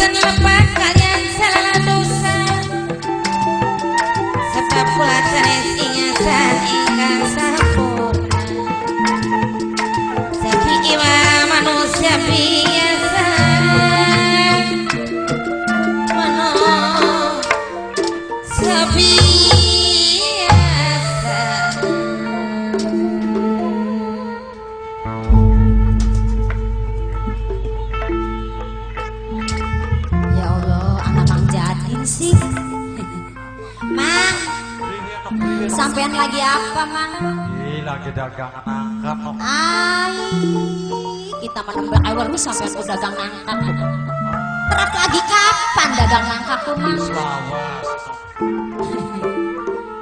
boten lepat kalian salah dosa sebab kula sanes ingatan ingkang sampurna saking iwa manusia biasa manusia biasa. Ya Allah, anak Mang Jadin sih. Mang, sampean lagi apa, Mang? Lagi dagangan angkat. Ay, kita menembak awal lu sampean udah dagang nangka. Terat lagi kapan dagang nangka tuh, Mang? Selawas.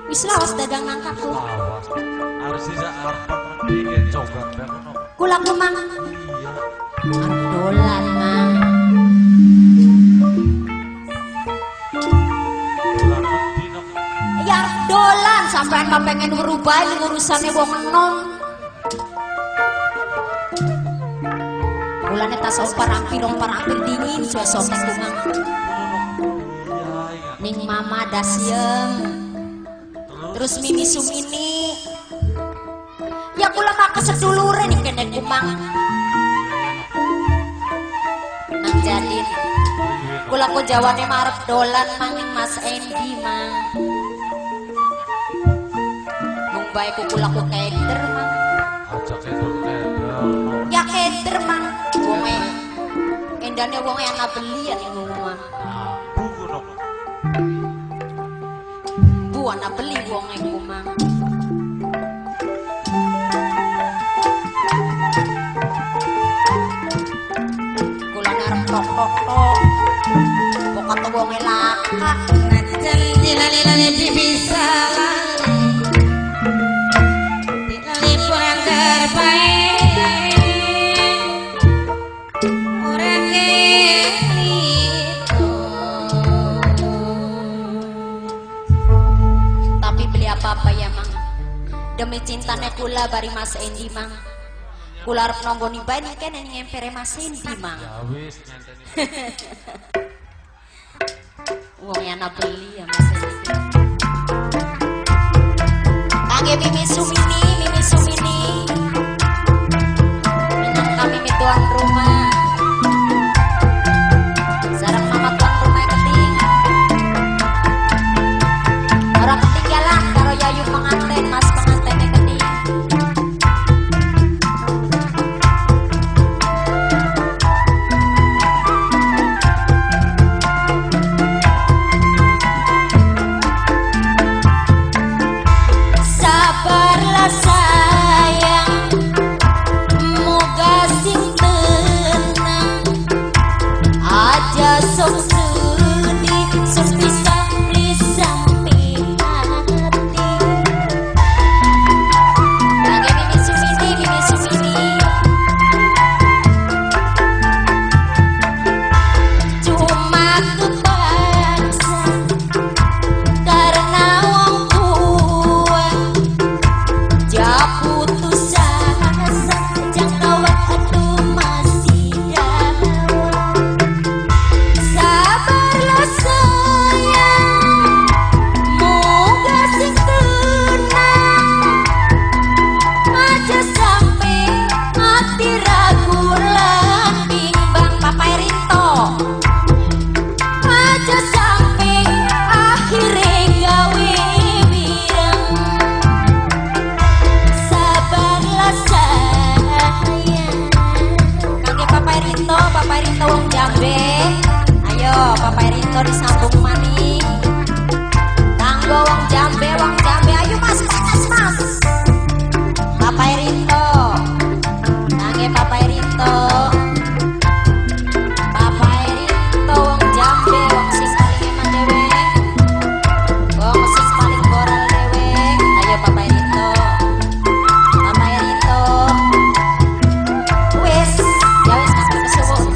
Wis lawas dagang nangka tuh. Selawas. Harus bisa arpan bikin coba berono. Kula ku, Mang. Iya. Arep dolan, Mang. Bulan mendino. Ya arep dolan sampean mah pengen ngerubah urusane wong enom. Bulane tas parampir dingin suasana ku, Mang. Iya, iya. Ning mama dasiem. Terus mimi sumini. Ya kula mah kesedulure nih kene ku, Mang. Mang Jadin. Kula ku jawane marep dolan Mang ning Mas Endi, Mang. Mung bae ku kula ku keder, Mang. Ajak itu keder. Ya keder, Mang. Wonge endane wonge ana beli ya ning omah. Buku no. Bu ana beli wonge ku, Mang. Kula arep tok-tok. Pokoke wonge laka. Najan dilali-lali bisa lali. Dilali kurang terbaik. Orang itu. Tapi beli apa-apa ya, Mang. Demi cintanya kula bari Mas Endi, Mang. Kula arep nonggoni bae ning kene ning empere Mas Endi, Mang. Ya wis nyanteni. Wong ana beli ya Mas Endi. Kangge Mimi Sumini. Minang kami tuan rumah. Sareng mama tuan rumah keting. Orang ketinggalan karo Yayu pengantin, Mas pengantinnya keting. Sabarlah sayang, moga sing tenang aja sok sedih, sok bisa di samping hati. Kangge Mimi Sumini. Cuma kepaksa karena wong tua. Ja putus asa, jangka waktu masih dalam. Sabarlah sayang, moga sing tenang aja sampai hati ragu lan bimbang. Papai Rinto aja sampai akhirnya gawe bireng. Sabarlah sayang. Kangge Papai Rinto wong Jambe. Ayo Papai Rinto disambung maning. Kanggo wong Jambe, ayo Mas. Papai Rinto. Kangge Papai Rinto. Wong Jambe, wong sing paling eman dewe. Wong sing paling moral dewe. Ayo Papai Rinto. Wes, ya wes Mas kesuwun.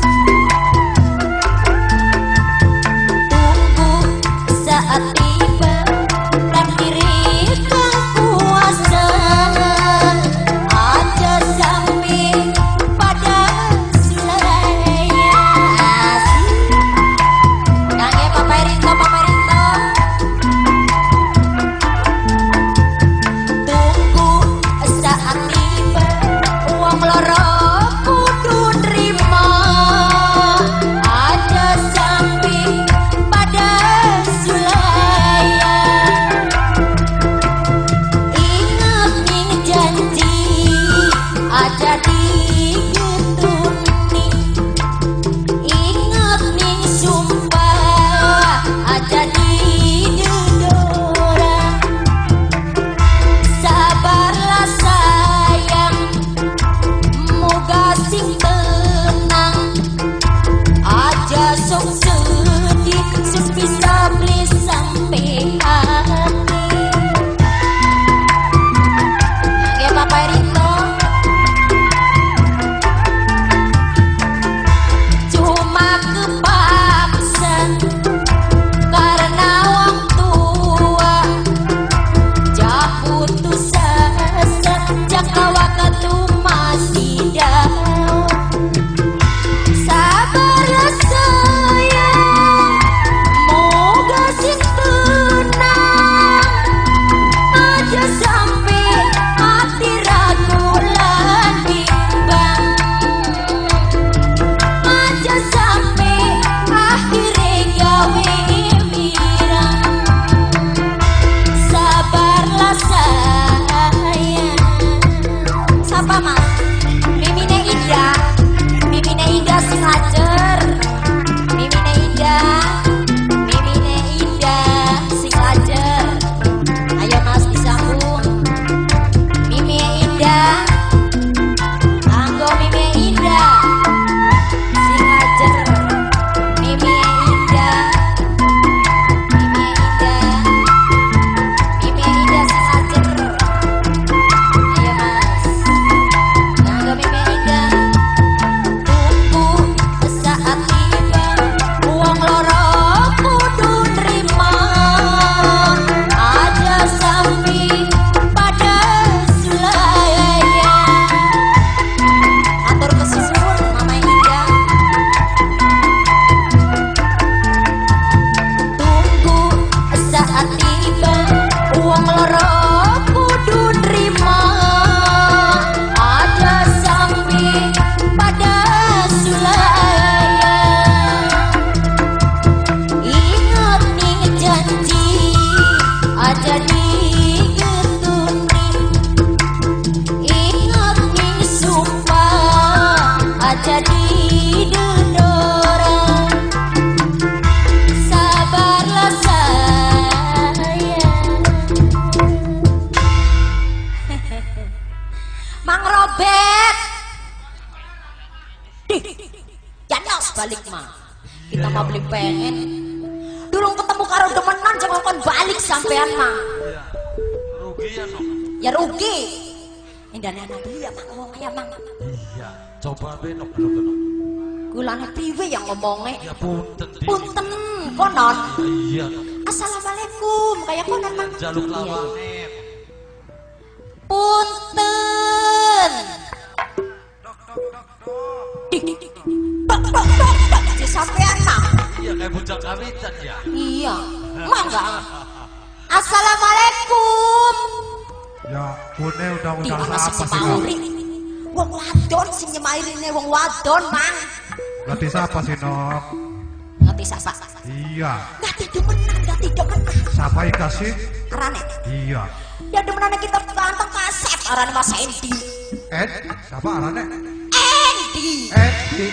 beli pengen. Durung ketemu karo demenan jangan kon balik sampean mah. Rugi ya Nok. Ya rugi. Indane anak beli ya Mang ngomong ya Mang. Iya, coba be Nok dulu Nok. Kulane priwe yang ngomongnya? Ya punten di. Punten konon. Iya Nok. Assalamualaikum kayak konon Mang. Jaluk Iya. lawanet. Punten. Dok. Si sampean Mang. Iya kayak bocah kawitan ya. Iya. Mangga. Assalamualaikum. Ya, pune Di undang-undang mana apa sing sih? nyemauri? Wong wadon sing nyemairine wong wadon, Mang. Berarti siapa sih, Nok? Ngerti sapa? Iya. Ngerti demenan. Siapa yang kasih? Arane. Iya. Ya demenane kita ganteng kaset arane Mas Endi. Siapa arane? Endi. Di.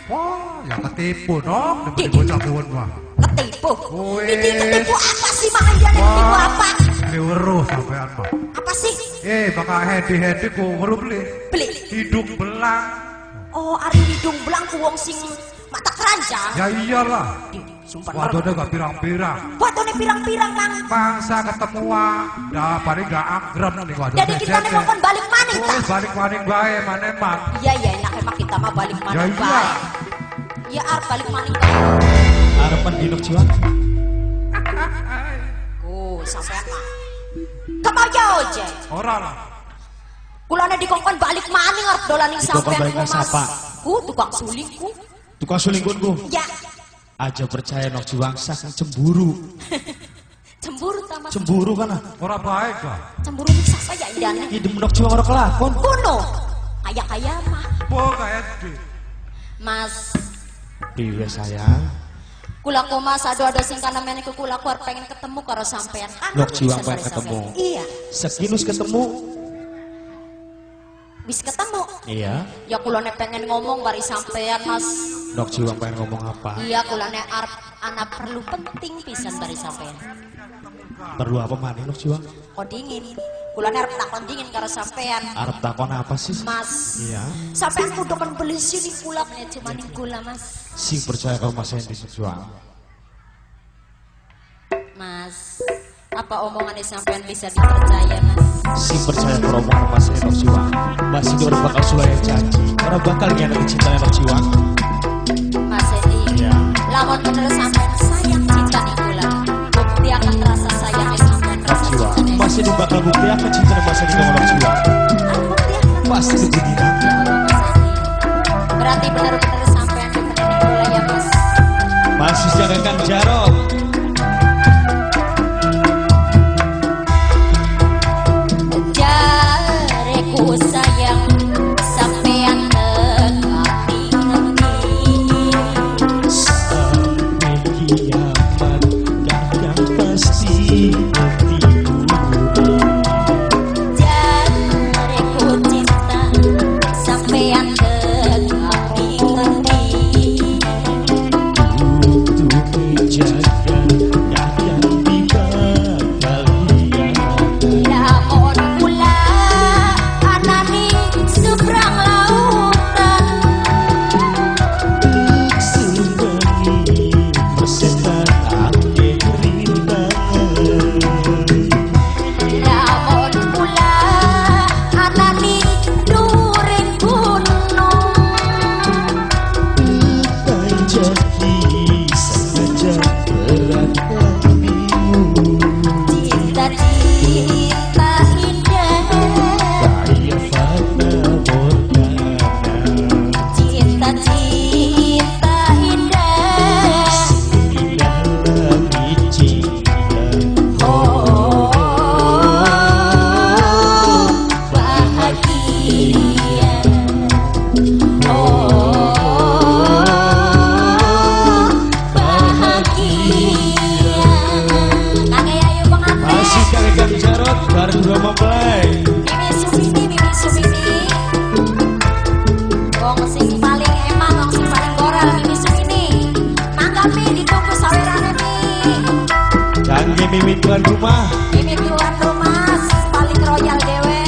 Wah, ya ketipu, Nok. Demi bocah kuwon mah. Ketipu. Wih. Ini ketipu apa sih Mang Endi? Ketipu apa? Ini weruh sampean mah. Apa sih? Bakal hedi ku ngeluh beli. Beli. Hidung belang. Oh, ari hidung belang ku wong sing mata keranjang. Ya iyalah. Sumpah. Wadone gak pirang-pirang. Wadone pirang-pirang, Mang. Bangsa ketemuan. Dah paling gak anggrem nih wadone. Jadi kita nih mau balik maning ta? Balik maning bae maneh mah. Iya enak emang kita mah balik Ya maning iya. bae. Ya arep balik maning bae. Harapan di Nok Jiwang. Oh, sampean mah. Kemaya aja. Ora lah. Kulane dikongkon balik maning arep dolaning sampean balik ku nang Mas. sapa? Ku tukang sulingku. Tukang sulingkunku. Ya, Aja percaya Nok Jiwang saking cemburu. cemburu ta Mas. Cemburu kan ah. Ora baik lah. Cemburu ning sapa ya indane? Idem Nok Jiwang ora kelakon. Kuno. Kaya mah. Boga Edi. Mas, Piwe sayang. kulaku Mas ado-ado sing kana meneh ku kulaku arep pengen ketemu karo sampean. Nok Jiwang Bisa pengen dari ketemu. sampean. Iya, Sekinus ketemu. wis ketemu. Iya. Ya kulane pengen ngomong bari sampean Mas. Nok Jiwang pengen ngomong apa? Iya kulane arep ana perlu penting pisan bari sampean. Perlu apa maneh Nok Jiwang? Kok dingin. Kulane arep takon dingin karo sampean. Arep takon apa sih? Mas, Iya. sampean kudu men beli sini kulak nih cuma ning kula Mas. Sing percaya kalau Mas Hendi Jiwang. Mas, apa omongannya sampean bisa dipercaya Mas? Sing percaya kalau omongan Mas Hendi Nok Jiwang. Mas itu orang bakal sulaya janji. Orang bakal ngianati cintanya Nok Jiwang. Mas Edi, Iya. lamun bener sampean sayang cinta ning kula, bukti akan rasa sayangnya sampean rasa Jiwang. cintanya. Mas itu bakal bukti akan cinta Mas Hendi dengan Nok Jiwang. Bukti akan. Pasti begini. Ya Allah Mas Edi. Berarti bener-bener sampean demen ning kula ya Mas. Masih jaga Kang Jarot. Jareku sayang sampean tekati Sampai kiamat kadang pasti bertimbul. Jareku cinta sampean tekati Untuk menjaga kadang tiba kalian. Lamun pula ananing seberang lautan Sebengi persetan akhir rintangan. Lamun pula ananing during gunung Menjadi sengaja berat hatimu. Cinta-cinta indah Kaya fata morgana. Cinta-cinta indah Indah langit cinta. Oh, bahagia. Oh, bahagia. Kakek ayo pengantin. Masih kakek Kang Jarot bareng dua mempelai. Mimi Sumini. Wong sing paling eman, wong sing paling goral Mimi Sumini. Manggapi ditunggu sawerane Mi. Kangge mimin tuan rumah. Mimi tuan rumah paling royal dewe.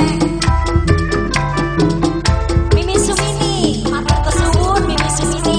Mimi Sumini, matur kesuwun Mimi Sumini.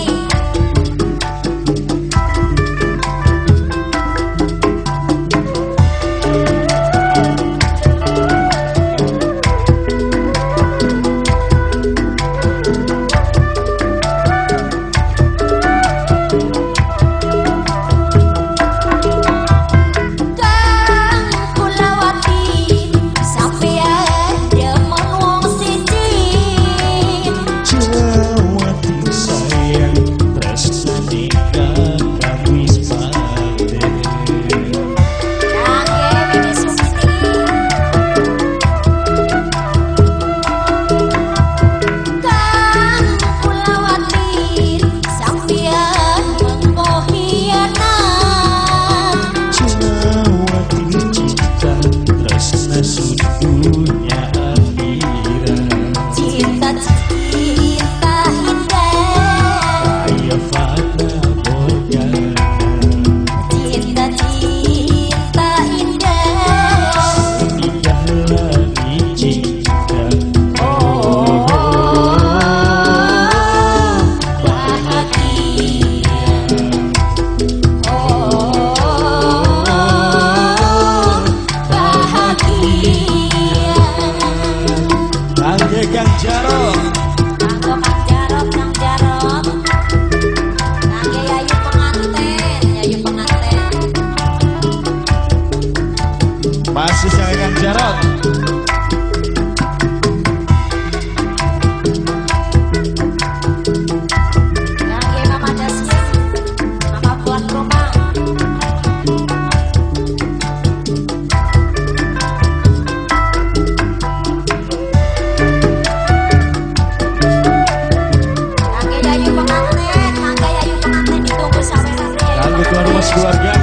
kanggo tuan rumah keluarga.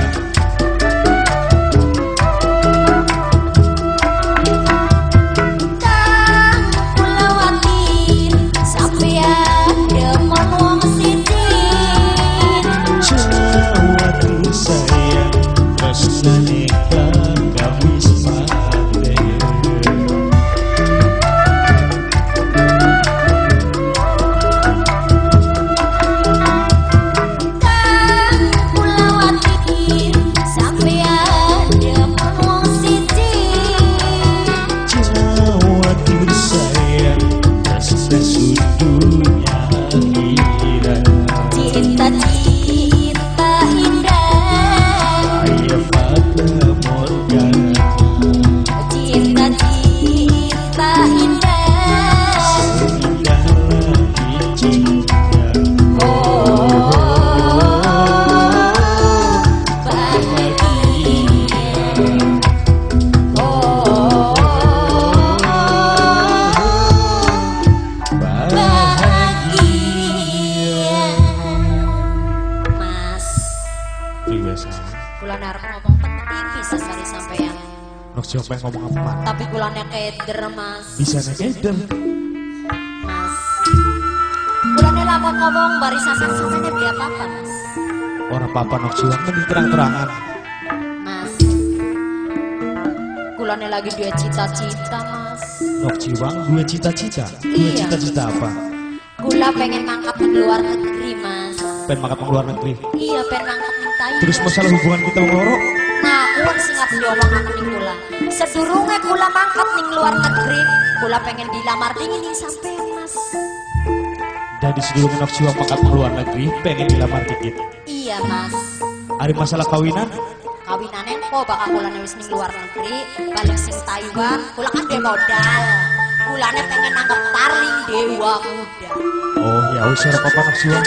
Siapa yang ngomong apa? Tapi kulanya keder mas. Bisa keder mas. Kulanya lama ngomong barisan sampai beli apa-apa mas. Orang papa nok siwang mending terang-terangan mas. Kulanya lagi dua cita-cita mas. Nok siwang dua cita-cita? Dua iya. Cita-cita apa? Gula pengen mangkap di luar negeri mas. Pengen mangkap di luar negeri? Iya pengen mangkap di Thailand. Terus masalah hubungan kita ngeloro? Nah, kuat singap diomongan ning kula. Sedurunge kula mangkat ning luar negeri, kula pengen dilamar dingin ning sampean, Mas. Jadi sedurunge nok siwang mangkat ke luar negeri, pengen dilamar dikit. Iya, Mas. Ada masalah kawinan? Kawinane kok bakal kula wis ning luar negeri, balik sing Taiwan, kula kan dhe modal. Kulane pengen nangkep tarling dewa muda. Oh, ya wis ora apa-apa nok siwang.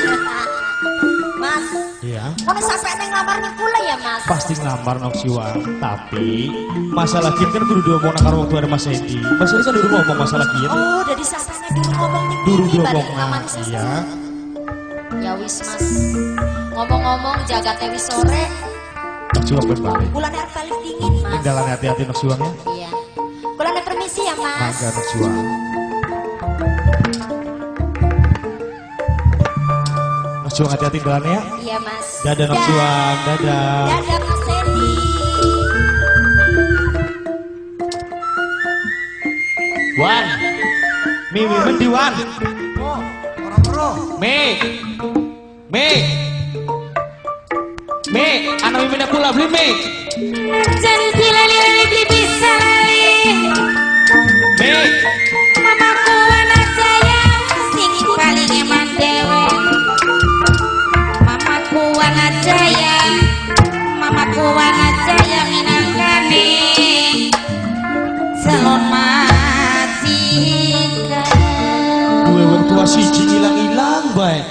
Mas. Iya. Kono sampe neng lamar ning kula ya, Mas. Pasti ngelamar nok siwang, tapi masalah kin kan kudu diomongna karo wong tuane Mas Edi. Mas Edi kan dulu ngomong masalah kin. Oh, jadi sampeyan dulu ngomong ning dulu kene ngomong. Iya. Ya wis, Mas. Ngomong-ngomong jagate wis sore. Nok siwang ben balik. Kulane arep balik dingin, Mas. Tinggalan hati-hati nok siwang ya. Iya. Kulane permisi ya, Mas. Mangga nok siwang. Nok siwang hati-hati jalannya ya. Iya, Mas. Dadah nok siwang, dadah. Dadah, Mas Edi. Wan. Mi mendi Wan. Oh, orang bro. Mi. Anak mimina pula beli Mi. Janji lali bisa lali. Mi. Mamaku anak saya sing paling eman dewe. Mamaku anak saya minangkane calon majikan. Dua wong tua siji hilang-hilang bae.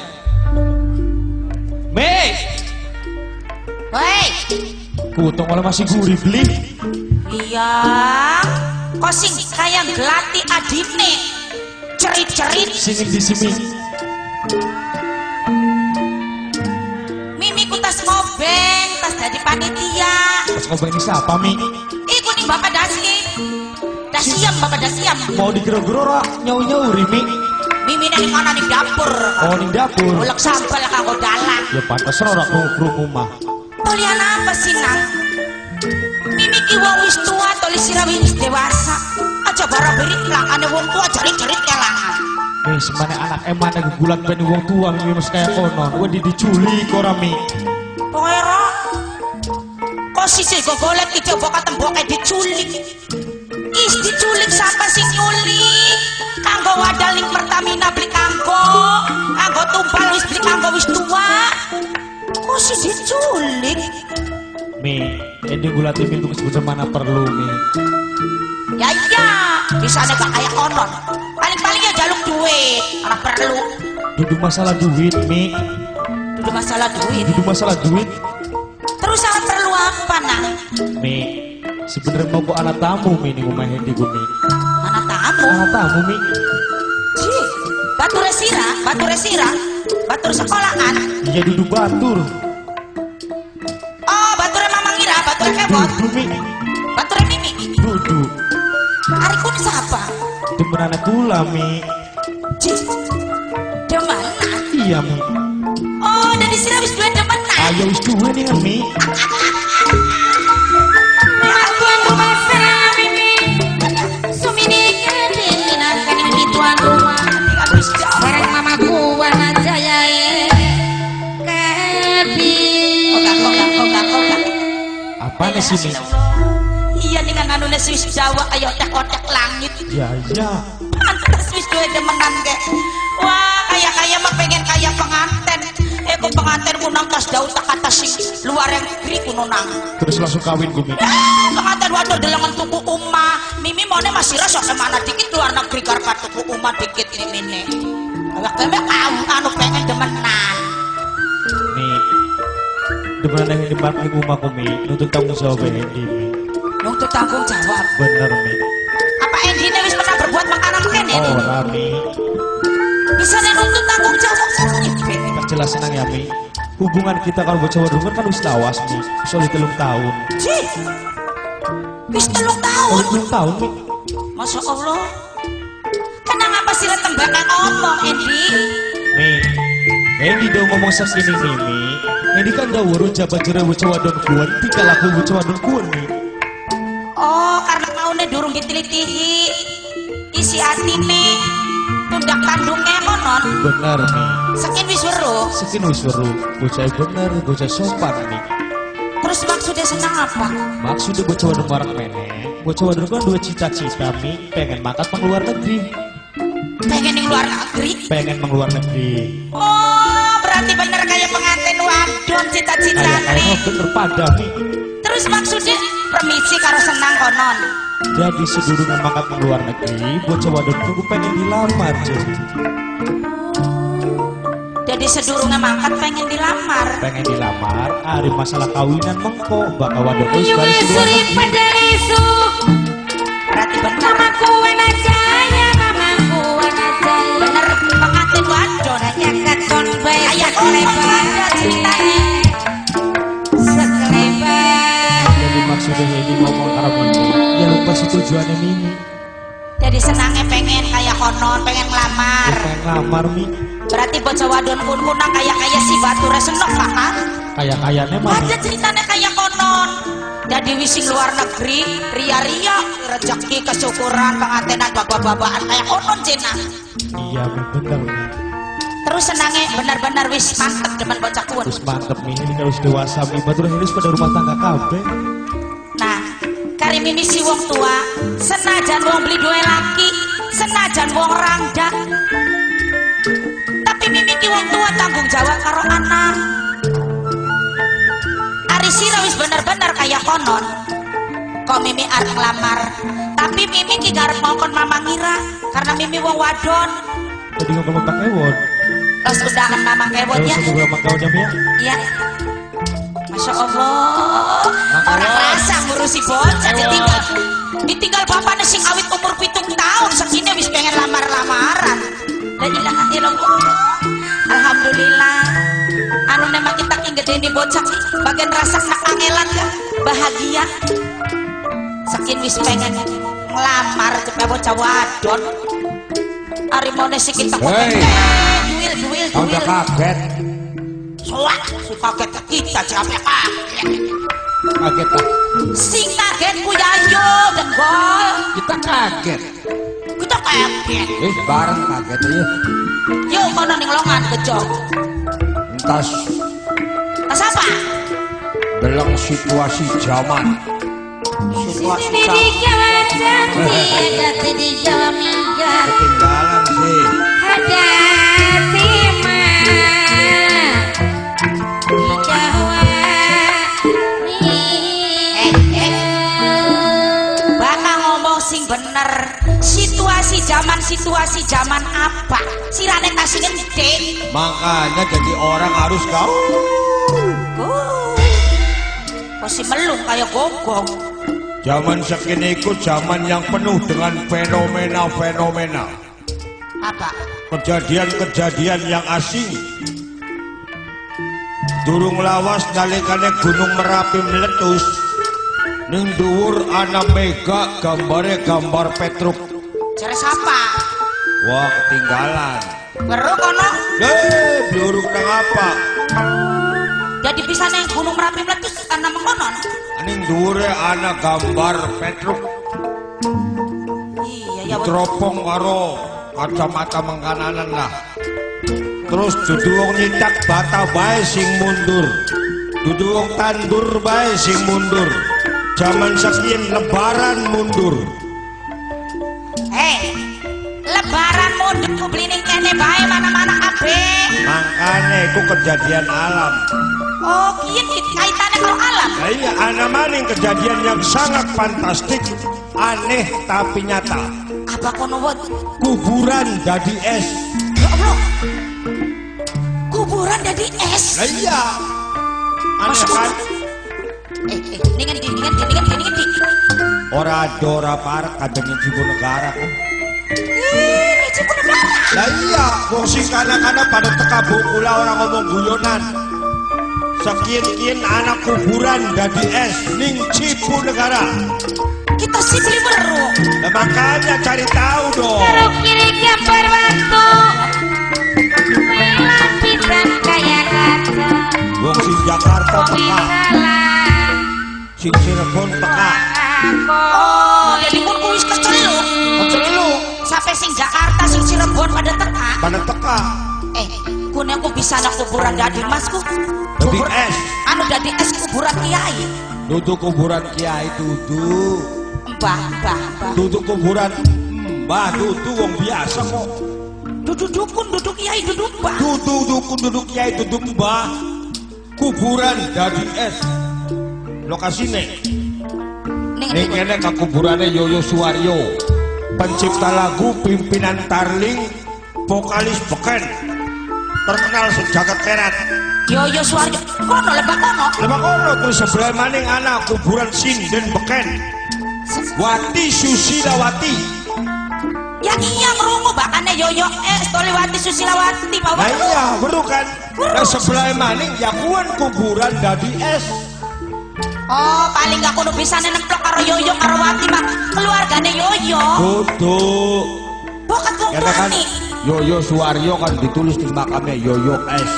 Mi. Woi, Kutong malah masih gurih beli. Iya, kok sing kayak gelati adine cerit-cerit. Sini di sini. Mimi ku tas ngobeng, tas jadi panitia. Pas ngobeng ini siapa Mi? Iku nih bapak dasiam bapak dasiam. Mau dikira-kira ora nyau-nyauri Mi? Mimi nih mana nih dapur. Oh di dapur. Ulek sambal kanggo dalan. Ya pantas ora krungu mah. Kalian apa sih nang? Mimi ki wong wis tua toli sirawi wis dewasa. Aja bara berit lakane wong tua cerit-cerit kelangan. Semane anak emane gugulat ben wong tua Mi mesti kaya konon. Wedi diculik ora Mi. Poera. Kok sisi kok golek iki coba katemboke diculik. Is diculik siapa sing nyulik? Kanggo wadal ning Pertamina beli kanggo tumpal wis beli kanggo wis tua. Kok sih diculik? Mi, ini gulati Mi tugas mana perlu Mi. Ya iya, bisa ada gak kayak konon. Paling-paling ya jaluk duit, ora perlu. Duduk masalah duit Mi. Duduk masalah duit. Duduk masalah duit. Terus sangat perlu apa nang? Mi, sebenarnya mau kok anak tamu Mi nih rumah Hendi gue Mi. Mana tamu? Anak tamu Mi. Ji, batur sekolahan. Iya duduk batur. angkot. Dudu mi. Baturnya Mimi. Dudu. Hari kun siapa? Demenana kula mi. Cih. Demana? Iya mi. Oh, dari sini habis dua demana. Ayo wis duwe nih mi. Tuan rumah Mimi. Sumini kadin minarkan ini tuan rumah. Bareng mamaku warna jaya Kebi. Oga. Apa nih sini? Iya nih kan anu Swiss Jawa ayo otek langit. Ya. Pantas wis dua demenan ke. Wah, kaya mah pengen kaya penganten. Kok penganten kunang tas daun tak kata sing luar yang negeri kunang. Terus langsung kawin gue mi. Penganten waduh delengan tuku umah. Mimi mone masih rasa semana dikit luar negeri karena tuku umah dikit ini. Waktunya anu pengen demenan. Mi. Demenana yang diparkir rumahku mi. Untuk tanggung jawab Endi mi. Untuk tanggung jawab. Bener mi. Apa Endi wis pernah berbuat makanan ken ini? Oh mi. Bisa nih untuk tanggung jawab. Tak jelas senang ya mi. Hubungan kita kalau bocah wadungan kan wis lawas mi. Soalnya 3 tahun. Cih. Wis 3 Oh tahun. 3 tahun mi. Masya Allah. Kenapa sih tembaknya ngomong Endi? Mi. Endi dong ngomong sekini mi. Endi kan dah urut jabat jere bocah wadon kuan. Tinggal aku bocah wadon kuan mi. Oh, karena maunya durung ditelitihi. Isi hati nih. Tundak kandungnya konon. Bener mi. Sekin wis weruh. Sekin wis weruh. Bocah bener, bocah sopan mi. Terus maksudnya senang apa? Maksudnya bocah wadon marang meneh. Bocah wadon kan dua cita-cita mi. Pengen mangkat luar negeri. Pengen di luar negeri. Pengen luar negeri. Oh, berarti bener kayak pengantin wadon cita-cita Kayak nih. bener pada mi. Terus maksudnya permisi karo senang konon. Jadi sedurungan mangkat luar negeri, bocah wadon tunggu pengen dilamar jadi. Jadi sedurungnya mangkat pengen dilamar. Pengen dilamar, hari masalah kawinan mengko bakal wadon terus Ayo balik luar seri negeri. pada esok. Berarti bener. Mamaku warna jaya, mamaku warna jaya. Bener pengantin wadon. Saya katon baik Ayah sekelebat. ada ceritanya. Sekelebat. Jadi maksudnya ini ngomong karo Mimi, ya lupa sih tujuannya Mimi. Jadi senangnya pengen kayak konon, pengen ngelamar. Pengen ngelamar Mi, Berarti bocah wadon pun kunang kayak si batu resenok kan? kayak-kayaknya mah Mi. Ada ceritanya kayak konon. Jadi wising luar negeri, ria-ria, rezeki kesyukuran, pengantinan babak-babakan kayak konon cina. Iya Mi, bener Mi. Terus senangnya benar-benar wis mantep depan bocah kuon. Terus mantep Mi, ini harus dewasa Mi, batur harus pada rumah tangga kabeh. Nah, kari mimi si wong tua, senajan wong beli dua laki, senajan wong rangda. Tapi mimi ki wong tua tanggung jawab karo anak. Ari sira wis bener-bener kaya konon. Kok mimi arep ngelamar, tapi mimi ki garep ngongkon mama ngira karena mimi wong wadon. Tadi ngomong Pak Ewon, Terus undangan mama kewon ya. semoga makaunya Mi ya. Iya. Masya Allah, orang rasa ngurusi bocah ditinggal bapaknya sing awit umur 7 tahun segini wis pengen lamar-lamaran. La ilaha illallah. Alhamdulillah. Anu nema kita ki gedeni bocah bagian rasa nak angelan ya bahagia. Saking wis pengen ngelamar cepet bocah wadon. Ari mone sing kita duil. Udah kaget. Soak, si kaget ke kita capek kaget. Kaget ah. Sing kaget ku Yayo Denggol. Kita kaget. Kita kaget. Bareng kaget ya. Yuk kono ning longan kejong. Entas Tas apa? dalam situasi zaman. Situasi Di Jawa cantik, ada di Jawa minggat, Ketinggalan sih. ada Sima. Di Jawa Bakal ngomong sing bener. Situasi zaman apa? Sirane tasing gede. Makanya jadi orang harus kau. Kok si melung kayak gogong. Zaman segini itu zaman yang penuh dengan fenomena-fenomena. Apa? Kejadian-kejadian yang asing. Durung lawas nalikane Gunung Merapi meletus. Ning dhuwur ana Mega gambare gambar Petruk. Jare sapa? Wah, ketinggalan. Weru kono. Diuruk nang apa? Jadi bisa neng Gunung Merapi meletus karena mengkonon. Ning dhuwure ana gambar Petruk. Iya ya. Teropong karo kacamata mengkananan lah. Terus dudu wong nyitak bata bae sing mundur. Dudu wong tandur bae sing mundur. Zaman sakian lebaran mundur. Lebaran mundur ku beli ning kene bae mana-mana kabeh. Makanya itu kejadian alam. Oh, kieu kaitannya karo alam. Nah, iya, ana maning kejadian yang sangat fantastik, aneh tapi nyata. Apa kono wot? Kuburan jadi es. Ya Allah. Kuburan jadi es. Nah, iya. Aneh kan? Dengan di. Ora parah kadang ibu negara kan. Cipu negara. Lah iya, wong sing kana-kana pada teka bukula orang ngomong guyonan. Sekian-kian anak kuburan jadi es ning Cipu negara. Kita sih beli baru. Nah, makanya cari tahu dong. Taruh kiri gambar waktu lapisan kayak kaca. Wong sing Jakarta teka, Salah sing Cirebon teka. Oh, jadi pun kuis keceluk. Keceluk. Sampai sing Jakarta, sing Cirebon pada teka. Pada teka. Kun aku bisa nak kuburan dadi masku. Jadi es. Anu dadi es kuburan kiai. Duduk kuburan kiai duduk. Mbah. Duduk kuburan mbah duduk wong biasa kok. Duduk dukun, duduk kiai, duduk mbah. Duduk dukun, duduk kiai, duduk mbah. Kuburan dadi es. Lokasine. Ning kene ka kuburane Yoyo Suwaryo. Pencipta lagu, pimpinan Tarling, vokalis beken. Terkenal sejagat perat. Yoyo Suwaryo. Kono lebak kono. Lebak kono terus sebelah maning anak kuburan sinden beken. Wati Susilawati. Ya iya ngerungu bakane Yoyo Toliwati Susilawati Nah iya beru kan. Nah sebelah maning yakuan kuburan dadi es. Oh paling gak kudu bisa nemplok karo Yoyo karo Wati mah keluargane Yoyo. Duduk. Bokat wong Karena kan tuane. Yoyo Suwaryo kan ditulis di makamnya Yoyo es.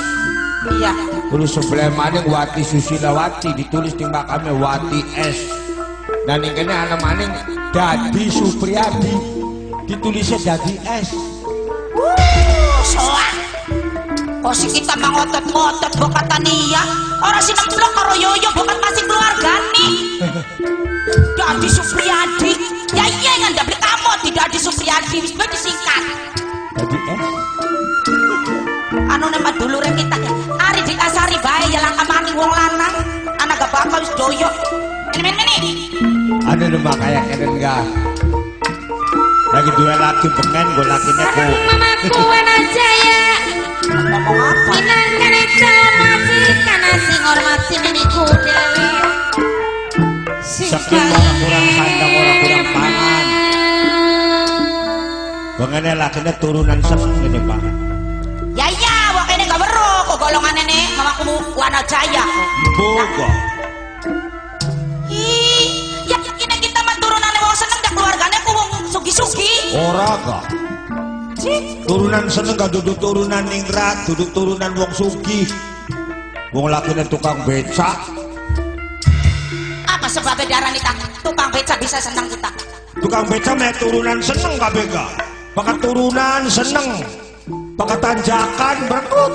Iya. Terus sebelah maning Wati Susilawati ditulis di makamnya Wati es. Dan ini anak maning Dadi Supriyadi ditulisnya Dadi es. Soal. Kok si kita mangotot-ngotot bokat tania. Orang si nemplok karo Yoyo bokat masih keluargane. Dadi Supriyadi. Ya iya kan ndak beli kamu tidak Dadi Supriyadi wis disingkat. Dadi es. Anu nama dulure kita Ari dikasari bae ya langka maning wong lanang anak gak bapak wis doyok ini Ada nama kayak keren enggak lagi dua laki pengen gue lakinya ku mamaku aja ya. ngomong apa Minang kene masih karena sing hormati meniku dewe. sekian orang kurang sandang orang kurang pangan pengennya lakinya turunan seneng ini pak ya iya wong ini gak beru kok golongan ini mamaku wana jaya bogo ya ini kita mah turunan wong seneng dan keluarganya ku wong sugi-sugi Oraga turunan seneng gak duduk turunan ningrat duduk turunan wong sugi wong lakinya tukang becak apa sebabnya darah kita tukang beca bisa senang kita tukang becak mah turunan seneng gak bega pakai turunan seneng pakai tanjakan berkut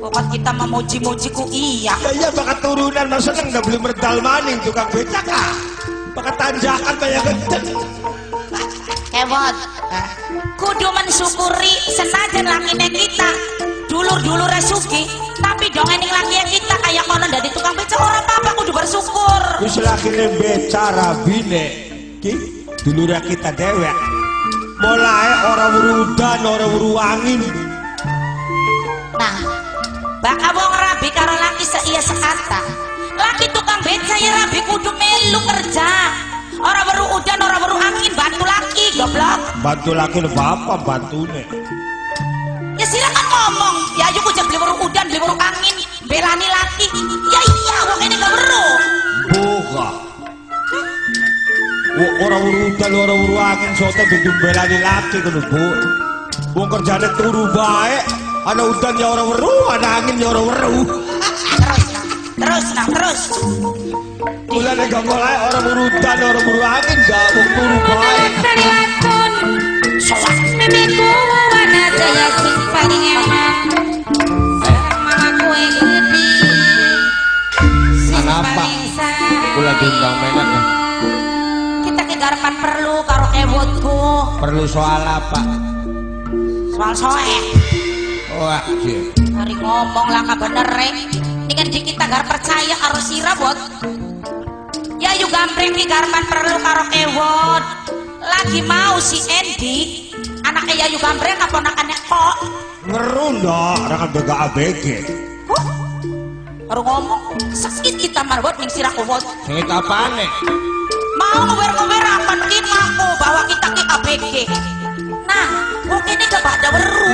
pokok kita memuji-muji ku iya ya pakai turunan mah seneng gak beli medal maning tukang becak ah pakai tanjakan kayak gede Kewot kudu mensyukuri senajan lakine kita dulur-dulur sugi tapi dongening lakinya kita kayak konon dari tukang beca orang apa kudu bersyukur terus lakine beca rabine ki dulur kita dewek mulai orang berudan orang beru angin nah baka wong rabi karo laki seiya sekata laki tukang beca ya rabi kudu melu kerja orang beru udan orang beru angin bantu laki goblok bantu laki apa bantune ya silakan ngomong ya ayo kuja beli beru udan beli beru angin belani laki ya iya angin sote bidung belani laki kan Bu. Wong kerjane turu bae, ana udan ya ora weruh, ana angin ya ora weruh. Terus. Kula nek gak mulai ora udan, ora weruh angin, gak wong turu bae. Soal Mimiku warna jaya sing paling enak. Mamaku gede. Kenapa? Kula diundang menak ya. kita kegarpan perlu karo kewotku. Perlu soal apa? Soal soek. Wah, sih. Hari ngomong lah bener ini kan di kita gar percaya karo sira bot. Ya yuk gambreng ki garpan perlu karo kewot. Lagi mau si Endi anaknya Yayu Gambreng apa anak-anak kok Ngerunda, orang bega ABG. baru ngomong sakit kita marbot ning sira kewot. Sakit apane? Mau ngower-ngowerapan kita aku bawa kita ke ABG. Nah, kok ini gak pada weru.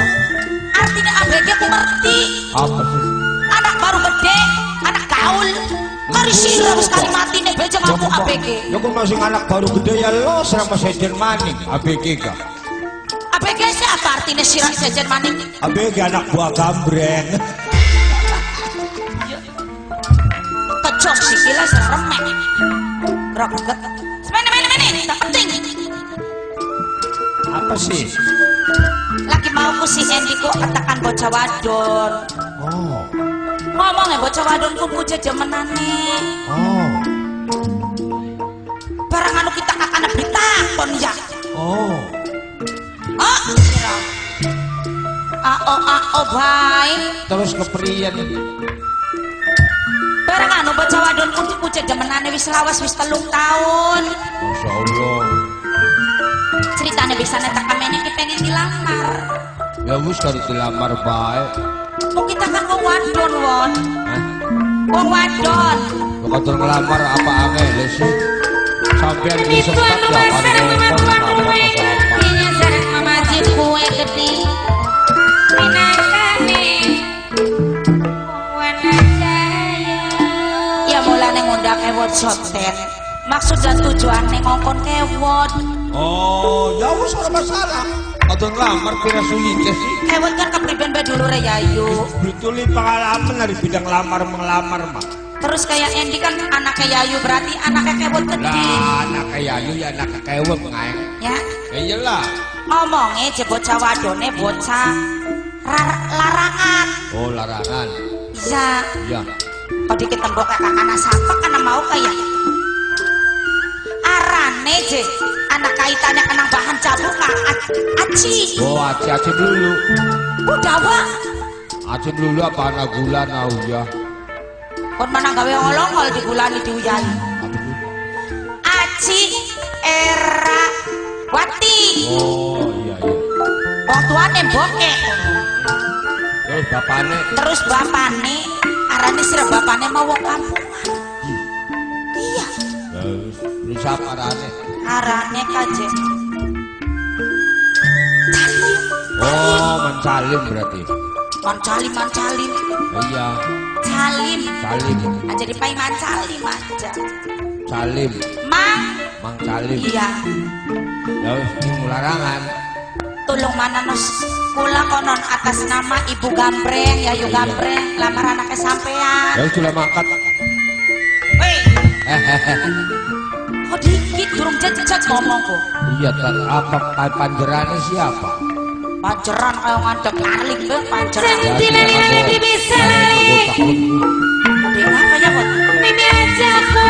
Artinya ABG aku ngerti. Apa sih? Anak baru gede, anak gaul. Kari sira wis kali mati nek beja ngaku ABG. Ya kok masih anak baru gede ya lo sama sejen maning ABG kah? ABG siapa artinya sira sejen maning? ABG anak buah Gambreng. Kecok sih gila seremek. Roket. Mene, tak penting. Apa sih? Lagi mau ku si Endi ku katakan bocah wadon. Oh. Ngomong ya bocah wadon ku puja jemenane. Oh. Barang anu kita akan ditakon ya. Oh. Oh, sira. Ao baik. Terus kepriyen. Barang anu bocah wadon ku puja jemenane wis lawas wis 3 tahun. Masya Allah. Ceritanya bisa netak kamene ki pengen dilamar. Ya wis karo dilamar bae. Mau kita kan wong wadon won. Hah? Wong wadon. Lo katur ngelamar apa angel sih? Sampean di Itu sempat anu ya basar mama kue. Ini sarang mama jin kue gede. Minangkane. Warna jaya. Ya mulane ngundang kewot soten. Maksud dan tujuannya ngongkon kewot. Oh, ya wis ora masalah. Katur ngelamar pira suwite sih? Kewot kan kepriben bae dulu re Yayu. Betuli pengalaman dari bidang lamar mengelamar mah. Terus kayak Endi kan anaknya Yayu berarti anaknya kewot gede. Lah, anak kayayu ya anak kewet ngaeng. Ya, Ya iyalah. ngomongnya je bocah wadone bocah larangan. Oh, larangan. Iya. Iya. Kau dikit tembok kakak anak siapa karena mau kayak arane je anak kaitannya kena bahan cabuk aci. Oh, aci dulu. Udah wak. Aci dulu apa anak gula nau ya. Kon mana gawe olong-ol digulani diuyai. Aci era wati. Oh, iya. Wong tuane bokek. Bapakne. Terus bapane arane sira bapane mau wong kampungan. Iya. Wis sapa arane? Arane kaje. Oh, mencalim berarti. Mancalim. Iya, Calim. calim. Aja dipai mancalim aja. Calim. Mang calim. Iya. Ya wis ini larangan. Tulung mana nos kula konon atas nama Ibu Gambreng, Yayu Gambreng, lamar anaknya sampean. Ya wis sudah mangkat. Weh. Kok dikit durung jejak ngomong kok. Iya, apa panjerane siapa? Panceran kayak ngadeg larling be panceran. Sentilan ini bisa lari. Dia ngapa ya bot? Mimi aja ku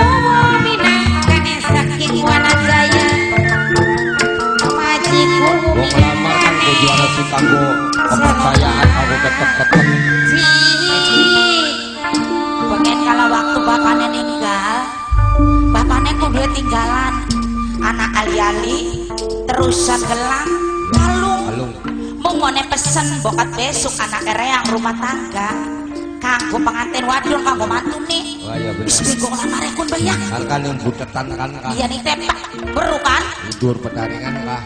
minangkane saking warna jaya. Majiku Gua ngelamar kan gua juara sih kanggo kepercayaan kanggo tetep-tetep. Pengen kalau waktu bapaknya meninggal, bapaknya kok dia tinggalan anak ali-ali, terusan gelang, kalung. Mau ngone pesen bokat besok anak reang rumah tangga, kanggo pengantin wadon kanggo mantu nih. Wah ya bener. Wis bingung lamar ekon bayang. Kan yang butetan kan kah? Iya nih tempak, beru kan? Tidur pertandingan kah?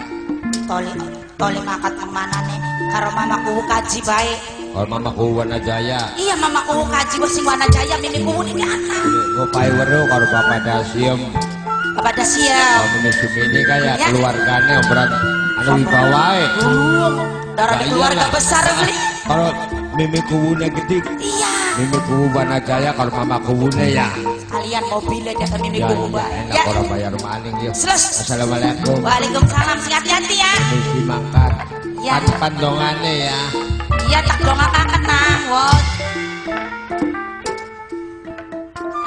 Toli makat kemana nih? Karo mamaku kaji baik. Kalau mama kuwana jaya. Iya mamaku kaji wes sing wana jaya mimi kuwu nih anak. Gua pai weru karo bapak Dasim. Pada siap. Ini kayak Ya. keluarganya berat anu wibawae. Darah di keluarga besar beli. Kalau mimi kuwune gede, Iya. mimi kuwu Banajaya, kalau mama kuwune ya. Kalian mobilnya dia mimi Ya, kubu. ya, enak Ya. orang bayar maning ya. Selesai. Assalamualaikum. Waalaikumsalam. Hati-hati ya. Misi mangkat. Ya. Pandongannya ya. Iya tak dongakakan nang. Wot.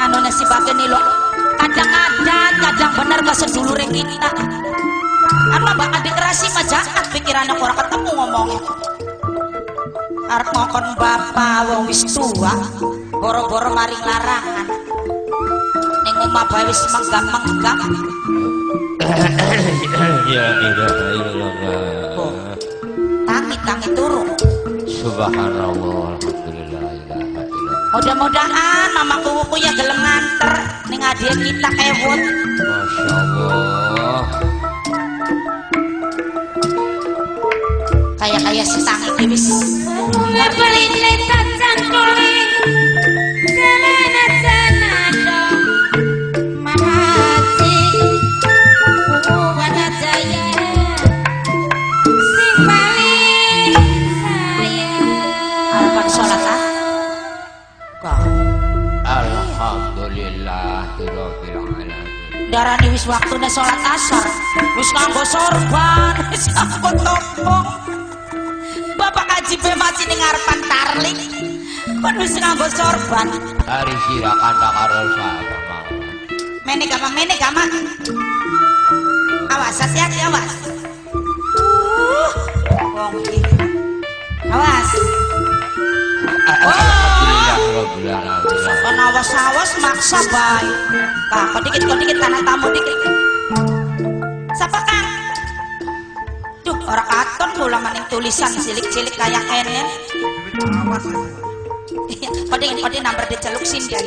Anu nasi bagian nih lo. Kadang ada, kadang benar gak sedulure kita. Apa bakal dikerasi mah jahat pikirannya orang ketemu ngomongnya. Arep ngokon bapak wong wis tua, boro-boro maring larangan. Ning omah bae wis menggam-menggam. Ya ilah. Tangi-tangi turu. Subhanallah, alhamdulillah, ilaha illallah. Mudah-mudahan mamaku wuku ya gelem nganter ning hadiah kita kewot. Masya Allah. Kayak si tangi ki wis. Arepan salat ah. Kok Alhamdulillah, rabbil alamin. darani wis waktune salat asar. Wis nganggo sorban, wis nganggo tombong. Bapak Haji be masih ning ngarepan tarling. Kon wis nganggo sorban. Hari sira kanda karo sapa mau. Mene gampang. Awas, hati-hati awas. Wong iki. Awas. Alhamdulillah, rabbil alamin. Kon awas maksa bae. Kang, kok dikit tanah tamu dikit. Sapa Kang? Duh, ora katon kula maning tulisan cilik-cilik kayak kene. Awas. Kode nomor diceluk sindian.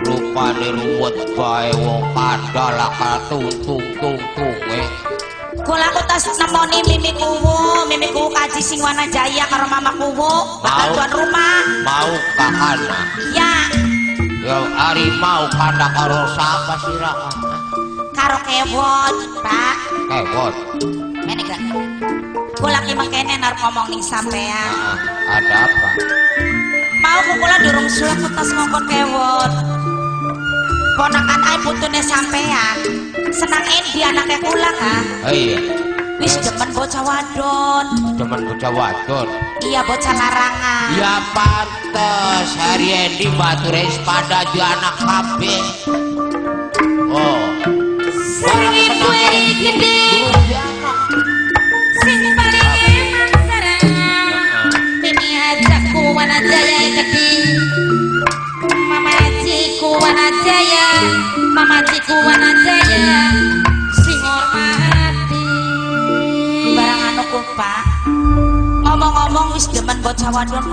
Rupane ruwet bae wong kadal katuntung Kula aku tas nemoni mimi kuwu kaji sing Wanajaya karo mama kuwu bakal Mau. tuan rumah. mau kakana. Ya, Ya hari mau kanda karo sapa sira? karo kewot, Pak. Kewot. Ini kan. Kula ki mangkene arep ngomong ning sampean. Ada apa? Mau kula durung sulak kutas ngongkon kewot. Ponakan ae putune sampean. Senang endi anake kula kan? Iya, Wis demen bocah wadon. teman bocah wadon. Iya bocah larangan. Ya pantes hari ini bature pada di anak kabeh. Oh, Sing ibu gede, sing paling emang sarang. Mimi ajakku Wanajaya gede. Mamajiku Wanajaya, sing hormati. Barang anu ku Pak. Ngomong-ngomong wis demen bocah wadon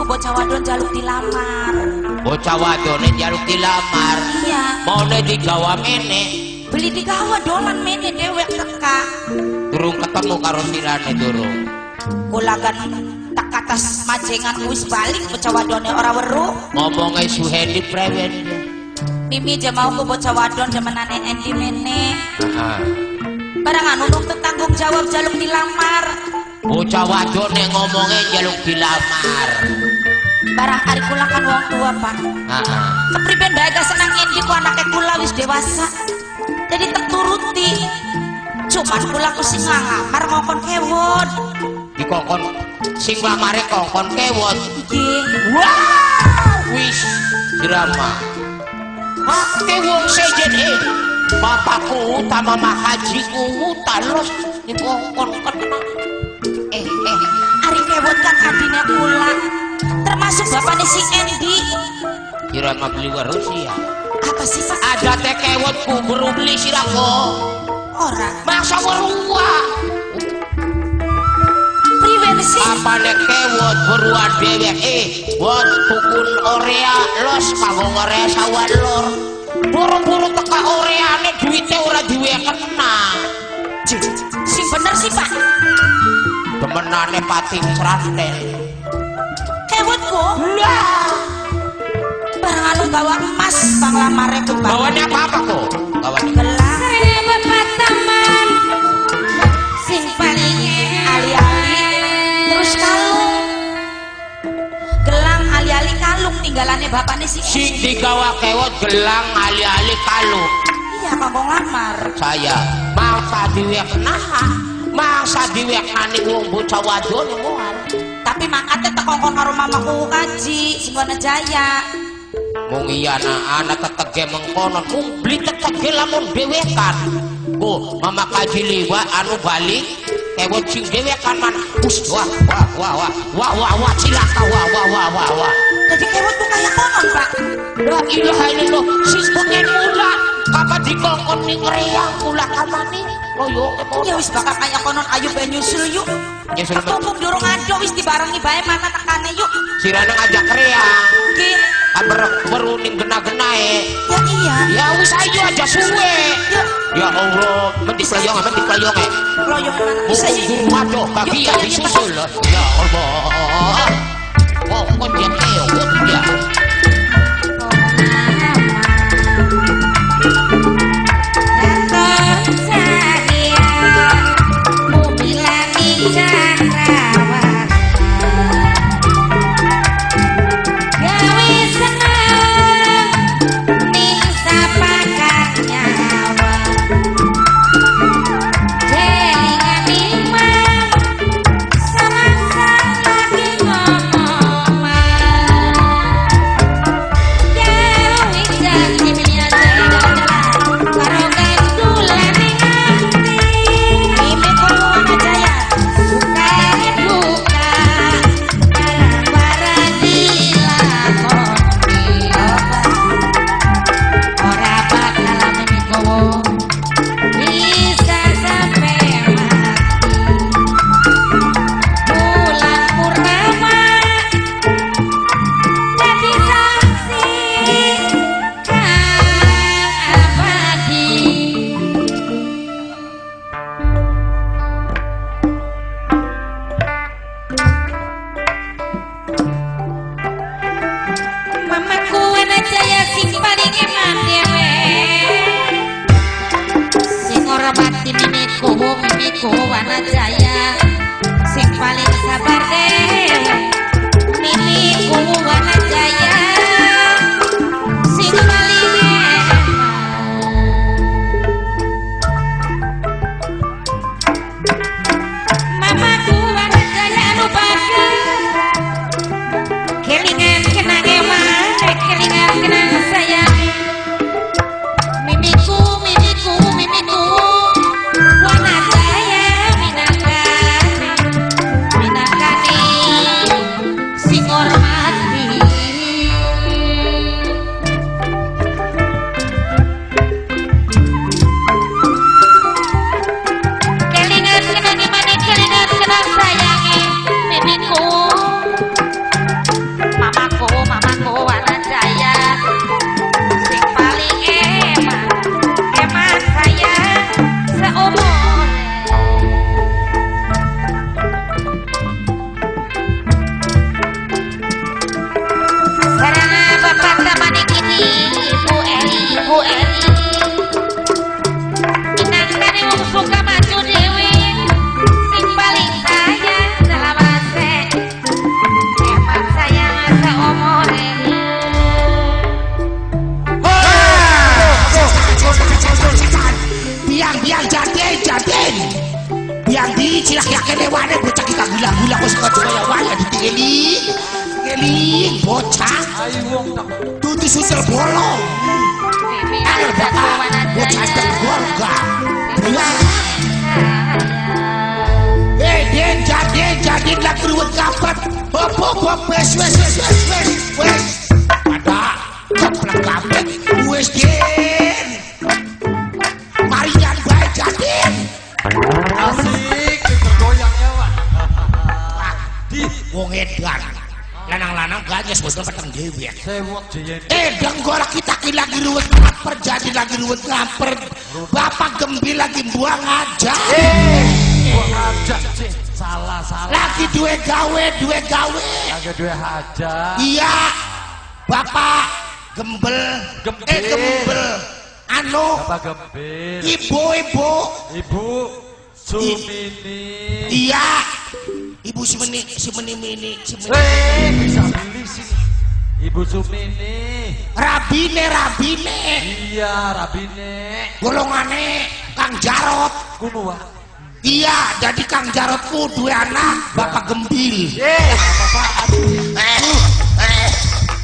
jaluk dilamar. bocah wadone jaluk dilamar. Iya. Maune digawa mene, Beli digawa dolan mene dewek teka. durung ketemu karo sirane durung. Kula kan tak atas majengan wis balik bocah wadone ora weruh. Ngomongnya Suhendi prewen. Mimi je mau ku bocah wadon demenane endi mene. Heeh. Barang anu nuk tanggung jawab jaluk dilamar. Bocah wadone ngomongnya jaluk dilamar. Barang ari kula kan wong tua, Pak. Heeh. Kepriben bae gak senang endi ku anake kula wis dewasa. Jadi terturuti. Cuman kula ku sing ngamar ngokon kewon. Dikongkon sing lamare kongkon kewot. Nggih. Wow, wis drama. Ate wong sejen bapakku utama mahajiku talos dikongkon kena. Ari kewon kan adine kula. Termasuk bapaknya si Endi. Kira mah beli Rusia. Apa sih, Pak? Ada teh kewotku baru beli sirako. Ora. Masa berua. Priwen sih? Apane kewot beruan dewek buat tukun Korea los kanggo Korea sawan lor. Buru-buru teka Koreane duite ora duwe kena. Sing bener sih, Pak. Demenane pating sranten. Kewotku. Lah. Barang anu gawa emas bang lamare ku, Pak. Bawane apa kok? Gawane Gelang peninggalannya bapaknya sih. Sing digawa kewot gelang ali-ali kalu. Iya kanggo ngamar. Saya mangsa diwek naha, mangsa diwek nani wong bocah wadon moal. Tapi mangkatnya tekongkong karo mamaku kaji Singgona Jaya. Mung iya na anak tetege mengkonon mung beli tetege lamun dewekan. Oh, mama kaji liwa anu balik kewot sing dewekan man. Wah cilaka wah. Jadi kewot tuh kayak konon pak. La ilaha illallah sis pengen mula kapan dikongkon ning reyang mula kamani loyo Ya wis bakal kayak konon ayo ben nyusul yuk. Nyusul Tumpuk durung ado wis dibarengi bae mana tekane yuk. sirana ngajak reyang Ki. kabar beruning gena-genae Ya iya. ya wis ayo aja suwe ya Allah mendik layong Loyong mana bisa mumpung guru wado kaki ya disusul ya Allah kok dia keot dia Mimiku Wana Jaya sing paling sabar deh. Mimiku Wana Jaya sing paling mamaku Wana Jaya anu bagus kelingan kenang ewan kelingan kenang sayang. Mimiku Wana Jaya minangkani sing hormati. Kelingan kenang imane kelingan kenang sayangi mimiku mamaku Wana Jaya sing paling eman saya seumur. Sarana bapak tamani kini Ibu Eri minangkani wong suka maju dewi sing paling sayang selawase eman sayang seumur. biang jaden biang di cilak yakin lewane bocah kita gula-gula kok suka coba waya ditinggelin bocah tuti susel bolong ayo bapak bocah tergorga jaden lagi ruwet kapet hop wes ada keplek kapet wes den Marian baik jaden asik tergoyangnya Pak di wong edan lanang-lanang ganyes bos peteng dewe sewot jeyen denggorak kita lagi ruwet ngaper jadi lagi ruwet ngaper bapak gembil lagi buang aja buang aja salah lagi dua gawe lagi dua hajat iya bapak gembel anu bapak gembel ibu Sumini iya ibu si meni bisa beli sini Ibu Sumini. Rabine. Iya, Rabine. Golongane Kang Jarot. Kuno Wak. Iya, jadi Kang Jarotku dua anak, Bapak Gembil. Apa-apaan?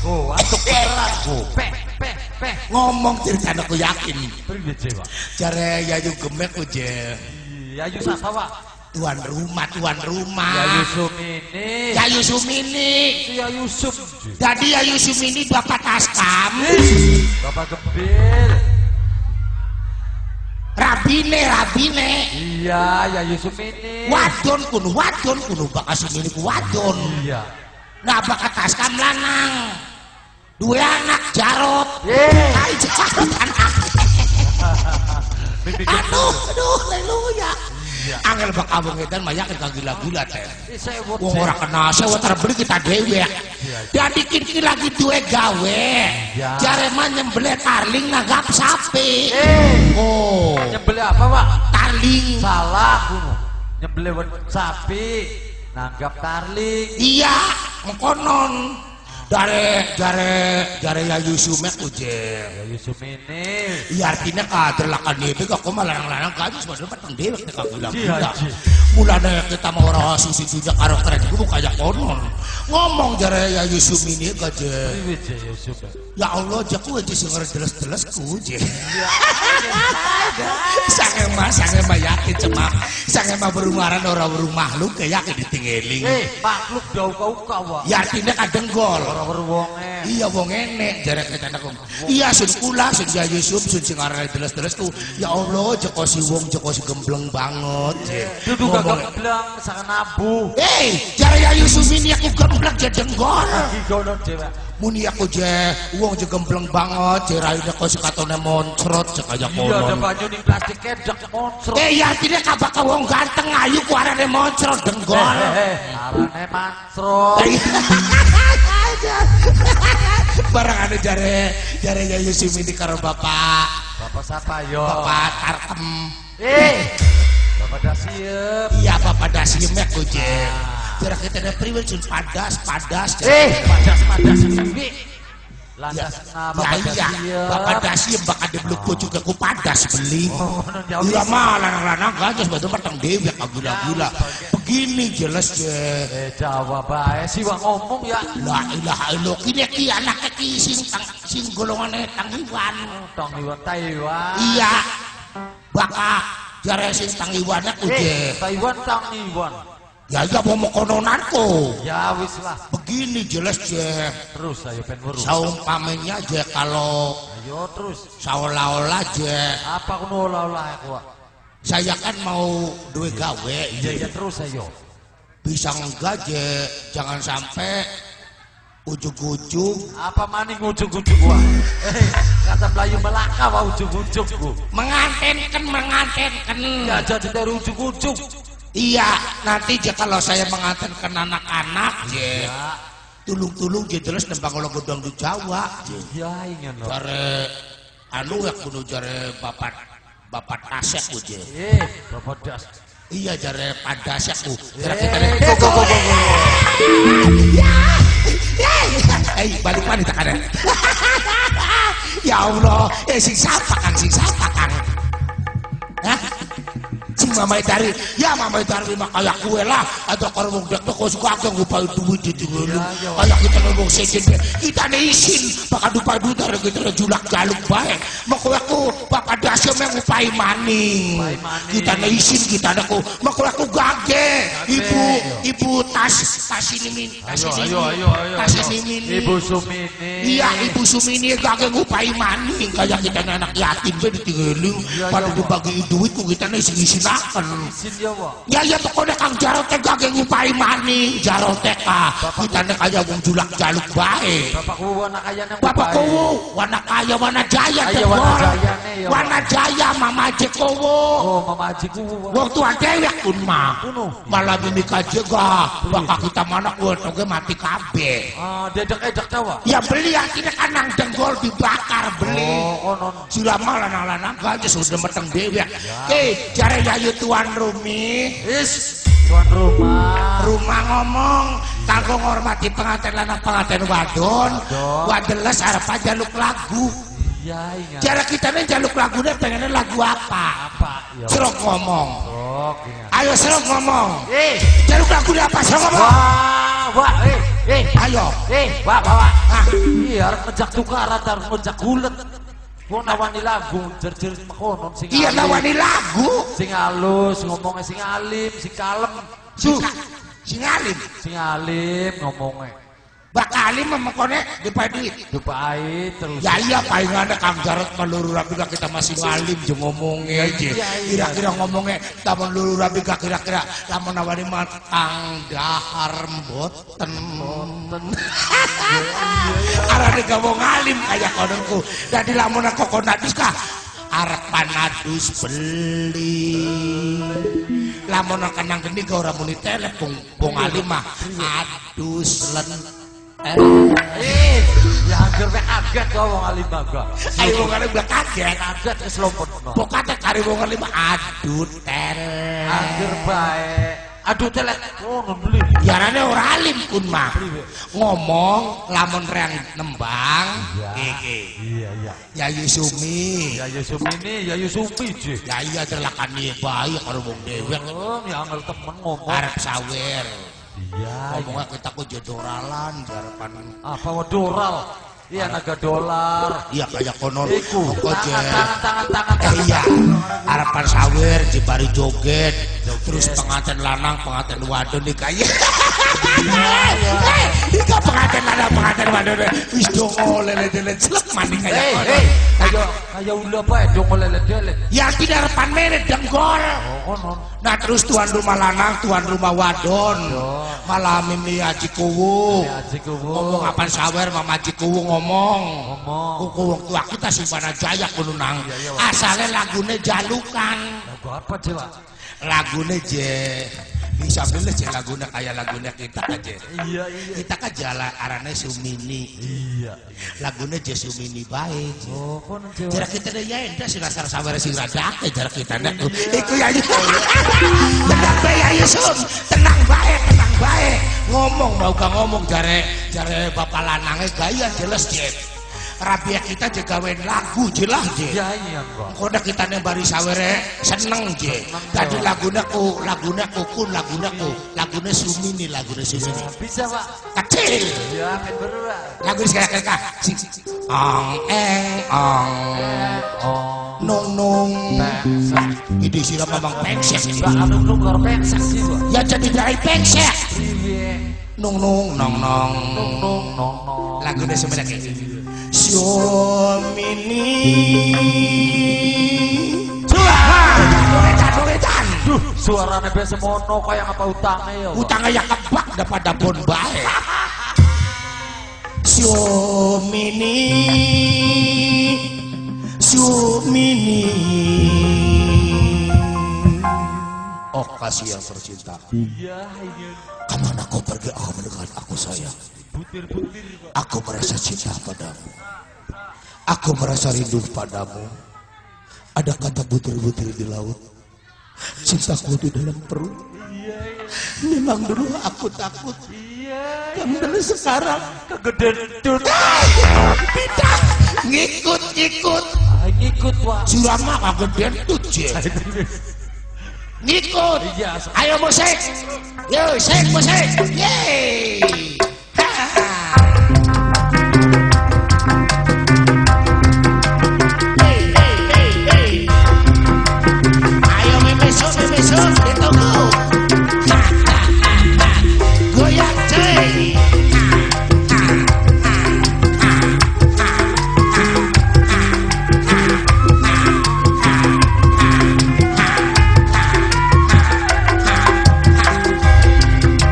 Oh, antuk beneran. Oh, peh. Ngomong ceritanya aku yakin. Priwe Pak? Jare Yayu Gemek uje. Iya, Yayu siapa, Pak? Tuan rumah. Yayu Sumini. Yayu Sumini. Si Yayu Sum. Jadi Yayu Sumini Bapak Taskam. Bapak Gembil. Rabine. Iya, Yayu Sumini. Wadon kuno Bapak Sumini ku wadon. Iya. Nah Bapak Taskam lanang. Dua anak Jarot. Hai Jarot anak. Aduh, haleluya. Angel bakal ngedan mah yakin gila-gila teh. Wong ora kena sewa terbeli kita dewek. Jadi kini lagi duwe gawe. Jare mah nyembelih tarling nanggap sapi. Oh. Nyembelih apa, Pak? Tarling. Salah kuno. Nyembelih sapi, nanggap tarling. Iya, mengkonon. Jare Yayu Sumek uje. Yayu Sumini. Iya artinya kader lakan dewe kok malah lanang kan sebenarnya peteng dewe kita gila-gila. Ji. Mulane kita mau ora susi juga karo tren iku kaya konon. Ngomong jare Yayu Sumini kaje. Priwe Yayu Sumini? Ya Allah jaku aja sing ngeredeles-deles ku je. Sange mah yakin cema. Sange mah berumaran ora burung makhluk kayak ditinggeling. Makhluk dauka-uka Wak. Ya artinya kadenggol. Ora wonge. Iya wong enek jare kita nak. Iya sun kula sun Yayu Sum sun sing arane deles-deles ku. Ya Allah jeko si wong jeko si gembleng banget je. Dudu gak gembleng sangat nabu. Jare Yayu Sumini aku gembleng je denggol. Iki gono cewek. Muni aku je wong je gembleng banget je raine kok sekatone moncrot je kaya kono. Iya ada banyu ning plastik kedek moncrot. Ya artinya kabak wong ganteng ayu ku arane moncrot denggol. Arane mancrot. Barang ada jare Yayu Sumini karo bapak Siapa yo? Bapak Tarkem. Bapak Dasiem. Iya Bapak Dasiem ya kuje. Jare kita ada priwil sun padas. Padas piye? Landas Bapak Dasiem. Bapak Dasiem bakal dibeluk juga ku padas beli. Iya mah lanang-lanang gajah betul peteng dewe gila-gila. Begini jelas je. Jawab bae sih wong ngomong ya. La ilaha illallah ki anak ki sing golongane Tangiwan. Tangiwan Taiwan. Iya. Baka jare sing Tangiwane kuje. Taiwan. Ya mau kononanku. Ya wis lah. Begini jelas je. Terus ayo pen weruh. Saumpamanya je kalau Ayo terus. Seolah-olah je. Apa kuno olah-olah aku? Saya kan mau duwe gawe. Iya terus ayo. Bisa enggak je. Jangan sampai ujug-ujug. Apa maning ujug-ujug gua? Kata Melayu Melaka wah ujug-ujugku. Mengantenkan. Ya jadi dari ujug-ujug. Iya, nanti je kalau saya mengantenkan anak-anak je. Tulung-tulung je terus nembang kalau godong di Jawa je. Ya ingin loh. Jare anu ya kudu jare bapak tasek ku je. Bapak das. Iya jare padasek ku. Jare Go. Balik mana tekanan. Ya Allah, sing sapa Kang. Hah? Sing Mamai Dari, ya Mamai Dari mah kayak kue lah. Atau kalau mau dek toko suka aku ngupai duit di dulu. Kayak kita ngomong sejen, kita neisin. Bakal dupa dutar kita julak jaluk baik. Makanya aku bakal Dasiem yang ngupai maning. Kita neisin kita aku. Makanya aku gage. Ibu tas ini. Tas ini. Ibu Sumini. Iya Ibu Sumini gage ngupai maning. Kayak kita anak yatim be ditinggalin. Pada dibagi duit ku kita neisin. Ya pokoknya Kang Jarot teka ngupai maning Jarot teka kita nek aja wong julak jaluk bae. Bapakku wana kaya wana jaya wana jaya Mama Jekowo. Mama Jekowo wong tua dewek pun mah malah bini kajega bakal kita mana kuotoge mati kabeh. Dedek tawa ya beli akhirnya kan nang denggol dibakar beli sirama lanang-lanang aja sudah meteng dewek. Jare Yayu Tuan Rumi tuan rumah. Rumah ngomong kanggo ngormati pengantin lanang pengantin wadon. Wadeles arepan jaluk lagu. Iya, iya. Cara kita nih jaluk lagunya pengennya lagu apa? Apa? Ya. Serok ngomong. Oh, ayo serok ngomong. Jaluk lagunya apa? Serok ngomong. Wah, ayo. Wah, bawa. Iya, harus ngejak tukaran, harus ngejak gulet. Wong nawani lagu, jer-jer mekonon sing. Iya nawani lagu. Sing halus, ngomongnya sing alim, sing kalem. Sing alim. Sing alim ngomongnya. Bakal alim memekone dipaduit. Dipait terus. Ya iya palingannya Kang Jarot meluru rapi kita masih ngalim je ngomongnya aja. Kira-kira ngomongnya taman luru rapi kira-kira lamun nawani matang dahar mboten. Arane ngomong ngalim kayak kononku. Dadi lamun kok nadus kah arep panadus beli. Lamun kenang geni kok ora muni telepon bong alim mah adus len. Ya hampir kaget kok wong alim baga. Ayo wong alim kaget. Kaget wis lompetno. Pokoknya kari wong alim adu tel. Hampir bae. Aduh telet. Oh ngebeli. Yarane ora alim kun mah. Ngomong lamun reang nembang iki. Iya iya. Ya Yusumi. Ya Yusumi ini ya Yusumi je. Ya iya terlakani bae karo wong dewek. Oh, ya angel temen ngomong. Arep sawer. Iya. Ngomongnya kita kok jodoralan jarepan. Apa wadoral? Iya naga dolar. Iya kayak konon. Iku. Tangan. Iya. Harapan sawer jebari joget. Terus pengantin lanang, pengantin wadon di kaya. Ika pengantin lanang, pengantin wadon. Wis dongo lele-lele celek mandi kayak konon. Kayak ulah bae dongo lele-lele. Ya tidak harapan meret denggol. Oh konon. Nah terus tuan rumah lanang, tuan rumah wadon. Malam ini Haji Kuwu. Ngomong apaan sawer Mama Haji Kuwu ngomong. Kuku wong tua kita Simbana Jaya kununang. Asalnya lagune jalukan. Lagu apa coba? Lagune je bisa beli je lagune kayak lagune kita aja. Iya. Kita kan jalan arane Sumini. Iya. Lagune je Sumini baik. Oh konon coba. Jarak kita deh ya endah si dasar sawer si radake jarak kita nek. Iku ya. Tenang bae ya Yusuf. Tenang bae. Ngomong mau gak ngomong jare bapak lanange gaya jelas je. Rabia kita jegawen lagu jelas je. Iya kok. Koda kita bari sawere seneng je. Tadi lagune Sumini. Bisa Pak. Kecil. Ya kan bener. Lagu sekali-kali ong nung ini sila mamang pengsek Nung karo pengsek sih Pak. ya jadi dari pengsek nung lagu deh sebenarnya Sumini Duretan Suaranya biasa mono kayak apa utangnya ya utangnya ya kebak dapat dapur baik Sumini oh kasih yang tercinta kemana kau pergi aku mendengar aku sayang aku merasa cinta padamu aku merasa rindu padamu ada kata butir-butir di laut cintaku di dalam perut memang dulu aku takut kamu dari sekarang kegedean dun tidak ngikut Pak. Surama kegedean tuh je ngikut Iya. ayo musik yo musik yeay ayo memesok ditunggu goyang cuy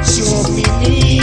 Sumini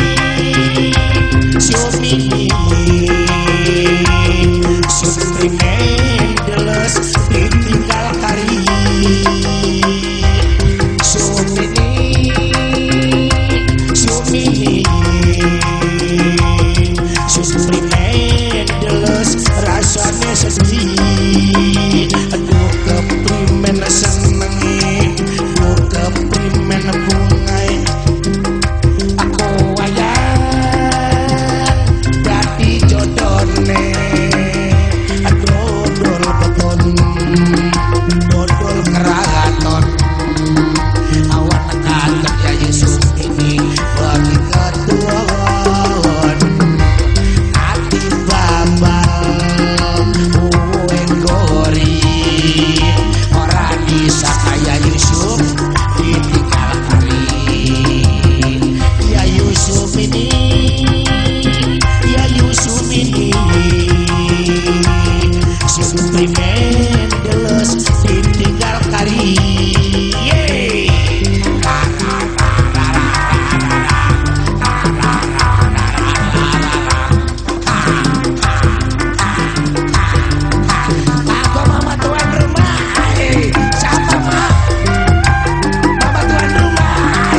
suplemen deles ditinggal kari yeay aku mama tuan rumah siapa mah mama tuan rumah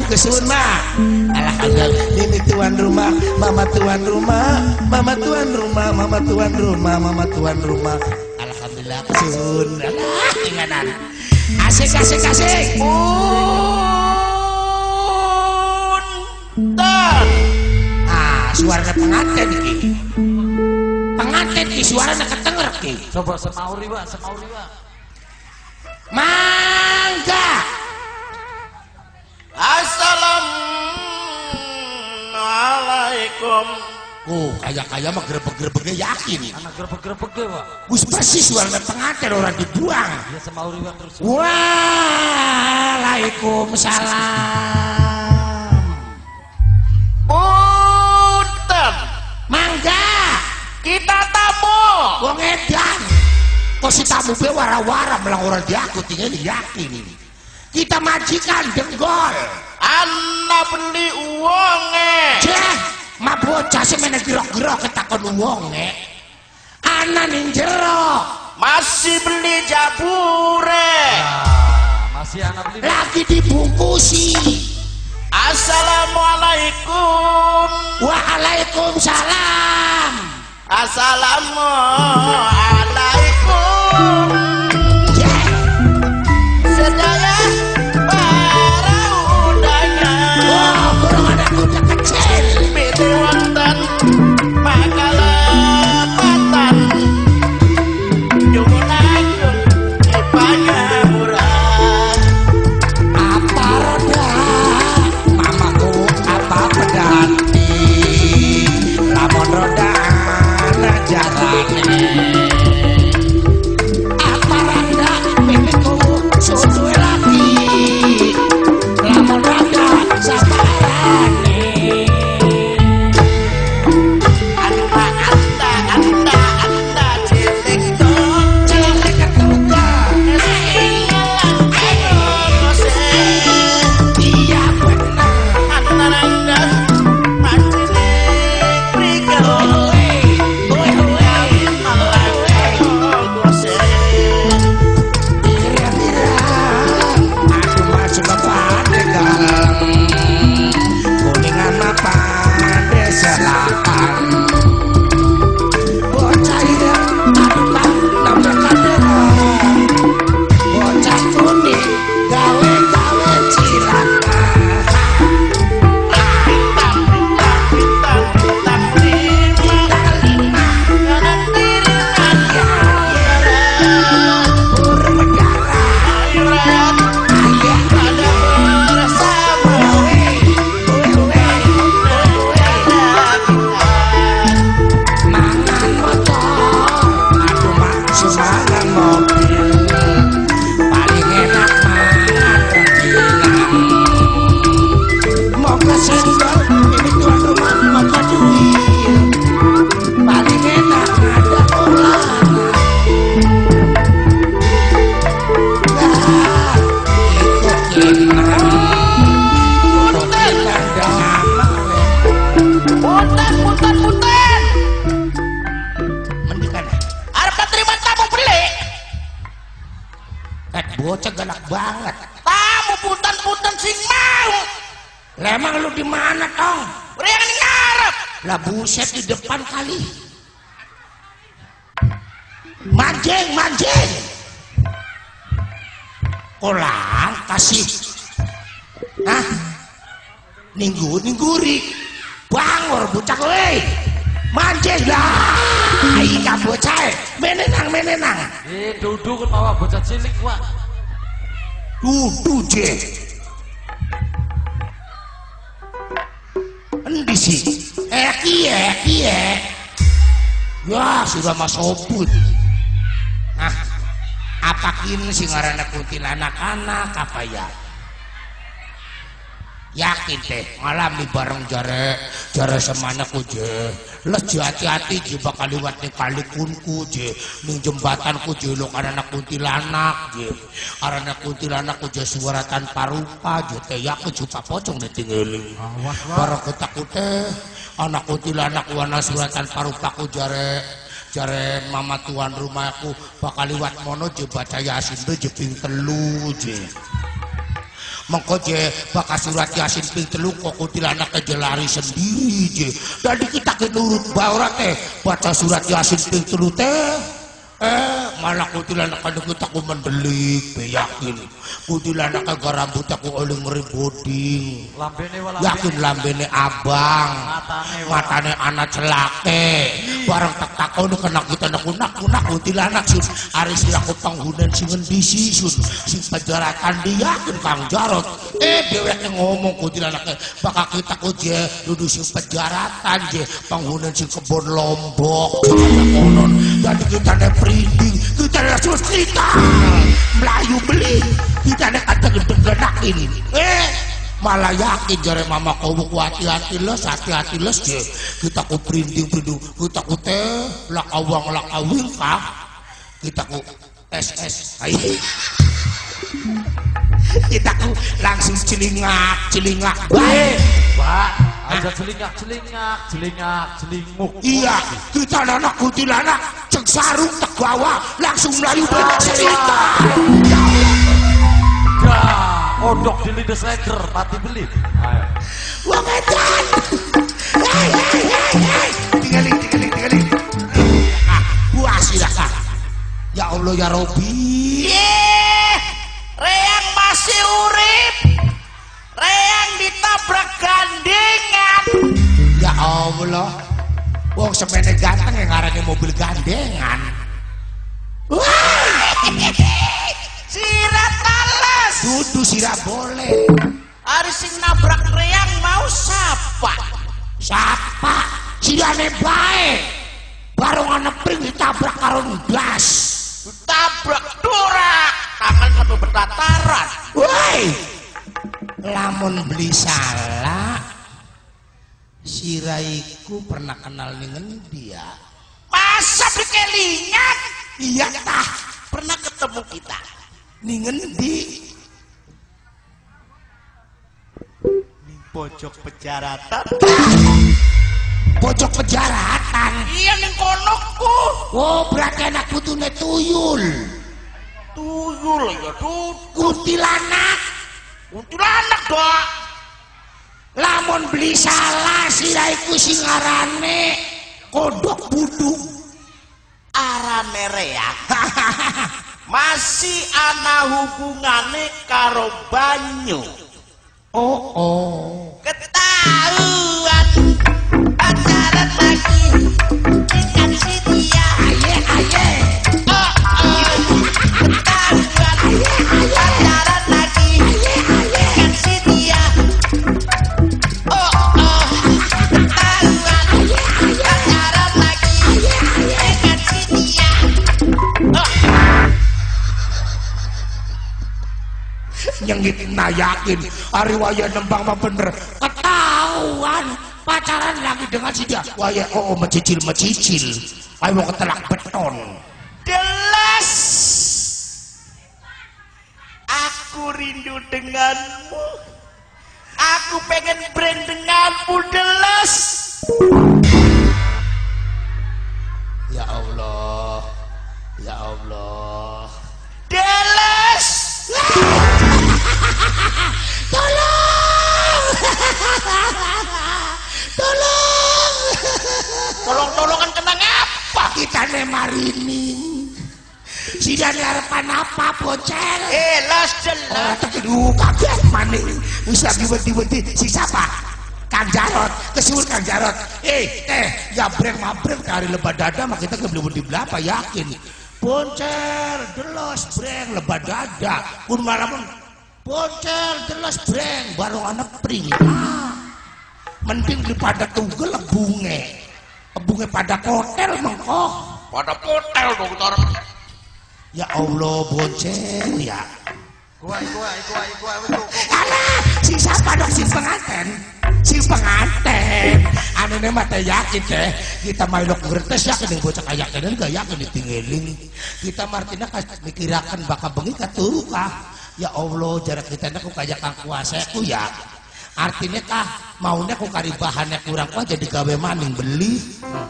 kesun mah. Alhamdulillah ini tuan rumah, mama tuan rumah, mama tuan rumah, mama tuan rumah, mama tuan rumah. Alhamdulillah kesun. Alah inganan. Asik asik asik. Punten. Ah, suaranya pengantin iki. Pengantin ki suaranya ketenger ki. Coba semauri Pak, semauri Pak. Mangga. Assalamualaikum. Oh, kayak mah grebek-grebeknya yakin. Anak grebek-grebek Pak. Gus persis suaranya pengantin orang dibuang. Ya semauri Pak terus. Waalaikumsalam. Punten. Mangga. Kita tamu. Wong edan. Kok si tamu be wara-wara melang orang diaku tinggal yakin ini. Kita majikan denggol. Anda beli uangnya. Ceh, ma bocah sih meneh gerok-gerok ketakon uangnya. Ana ning jero. Masih beli jabure. Masih anak beli. Lagi dibungkusi. Assalamualaikum. Waalaikumsalam. Assalamualaikum. Ceh. Sedaya para undangan. Oh, kurang ada kuda kecil. Pilih wonten makalapatan. Nyuwunaken pangapura. Apa roda? Mamaku apa pedati? Lamun roda ana jarane. Apa roda? Mimiku susuwe lagi. Lamun roda sabarane. Anda cilik dong. Cilik ketuka. Iya benar. Aku masuk ke Pandegalang, Kuningan mah Pande Selatan. Bocah ireng adukan nambah kadera. Bocah kuning gawe-gawe cilaka. Burung menjara. Mangan motor, aku mah semangan mobil. Paling enak mangan rengginang. Mau ke senggol, ini tuan rumah mau ke duit. Paling enak ada olahan. Nah, itu kinang. Itu kinang dengan Punten. mendikan. Arep terima tamu beli. Bocah galak banget. Tamu punten sing mau. Lah emang lu di mana tong? Yang ngarep. Lah buset di depan kali. Manjing. Kolang kasih. Hah? Ningguri. Bangor bocah kowe. Manjing lah. Ika bocah. Menenang. Duduk bawa bocah cilik Pak. Dudu je. Endi sih? Kie. Ya sudah mas obut. Nah, apa kini sih ngaranna kuntilanak anak apa ya? Yakin teh ngalami bareng jare semana ku je. Les hati-hati je bakal liwat nih kali kunku je. Ning jembatan ku je lo karena kuntilanak je. Karena kuntilanak ku je suara tanpa rupa je teh ya ku jupa pocong nih tinggalin. Bareng ketakut teh anak kuntilanak wana suara tanpa rupa ku jare mama tuan rumahku bakal liwat mono je baca yasin je ping telu je. mengko je bakal surat Yasin ping 3 kok kuntilanak aja lari sendiri je. Jadi kita nurut baurat baca surat Yasin ping 3 teh malah kuntilanak anu kita ku mendelik yakin kuntilanak kagak rambut aku oleh ngeriboding yakin lambene abang matane anak celake bareng tak kono kena kita nak kuntilanak sun ari silaku panghunan sing ngendi sun sing penjaratan dia yakin Kang Jarot dheweke ngomong kuntilanak bakal kita ku je dudu sing penjaratan je panghunan sing kebon Lombok konon jadi kita printing kita langsung cerita Melayu beli kita ada kata gedeng-gedakin malah yakin jare mama kau hati-hati les je kita ku printing kita ku teh lakawang lakawing kah kita ku SS kita ku langsung celingak baik Pak aja celingak iya kita anak kuntilanak cek sarung tak bawa langsung Melayu banyak cerita odok di lides leger mati beli wah edan tinggalin buah silakan ya Allah ya Robi Reang masih urip Reang ditabrak gandengan ya Allah wong semene ganteng yang ngarane mobil gandengan sirat tales dudu sirah boleh hari sing nabrak Reang mau siapa sirane baik barong anak pring ditabrak karo blas tabrak dorak tangan satu bertataran woi lamun beli salah siraiku pernah kenal dengan dia masa berkelingan iya tah pernah ketemu kita ningen di pojok pejaratan pojok pejaratan iya ning konoku oh berarti anak putune tuyul ya kuntilanak doa lamun beli salah siraiku singarane kodok buduk arane Reang masih ana hubungane karo banyu oh ketahuan pacaran lagi dengan si dia aye ketahuan pacaran lagi dengan si dia ketahuan pacaran lagi dengan si dia nyengit na yakin ari waya nembang mah bener ketahuan pacaran lagi dengan si dia waya mecicil ayo mau ketelak beton delas aku rindu denganmu aku pengen brand denganmu delas ya Allah delas tolong kenang apa kita ne marining si dari harapan apa bocel las jelas aduh kaget maning bisa diwenti si siapa Kang Jarot kesuwun Kang Jarot mabrek dari lebat dada mah kita belum di belapa yakin boncer delos breng lebat dada kun malamun boncer delos breng baru anak pring mending daripada tugel bunge pada kotel mengkoh pada kotel dokter ya Allah boncer ya gua alah si siapa dong si penganten anu mah teh yakin teh kita mailok ngertes yakin yang bocah kayak kenen gak yakin ditinggalin kita martina mikirakan bakal bengi katuru kah ya Allah jarak kita ku kayak kang kuasa ku ya artinya kah maunya ku kari bahannya kurang kok jadi gawe maning beli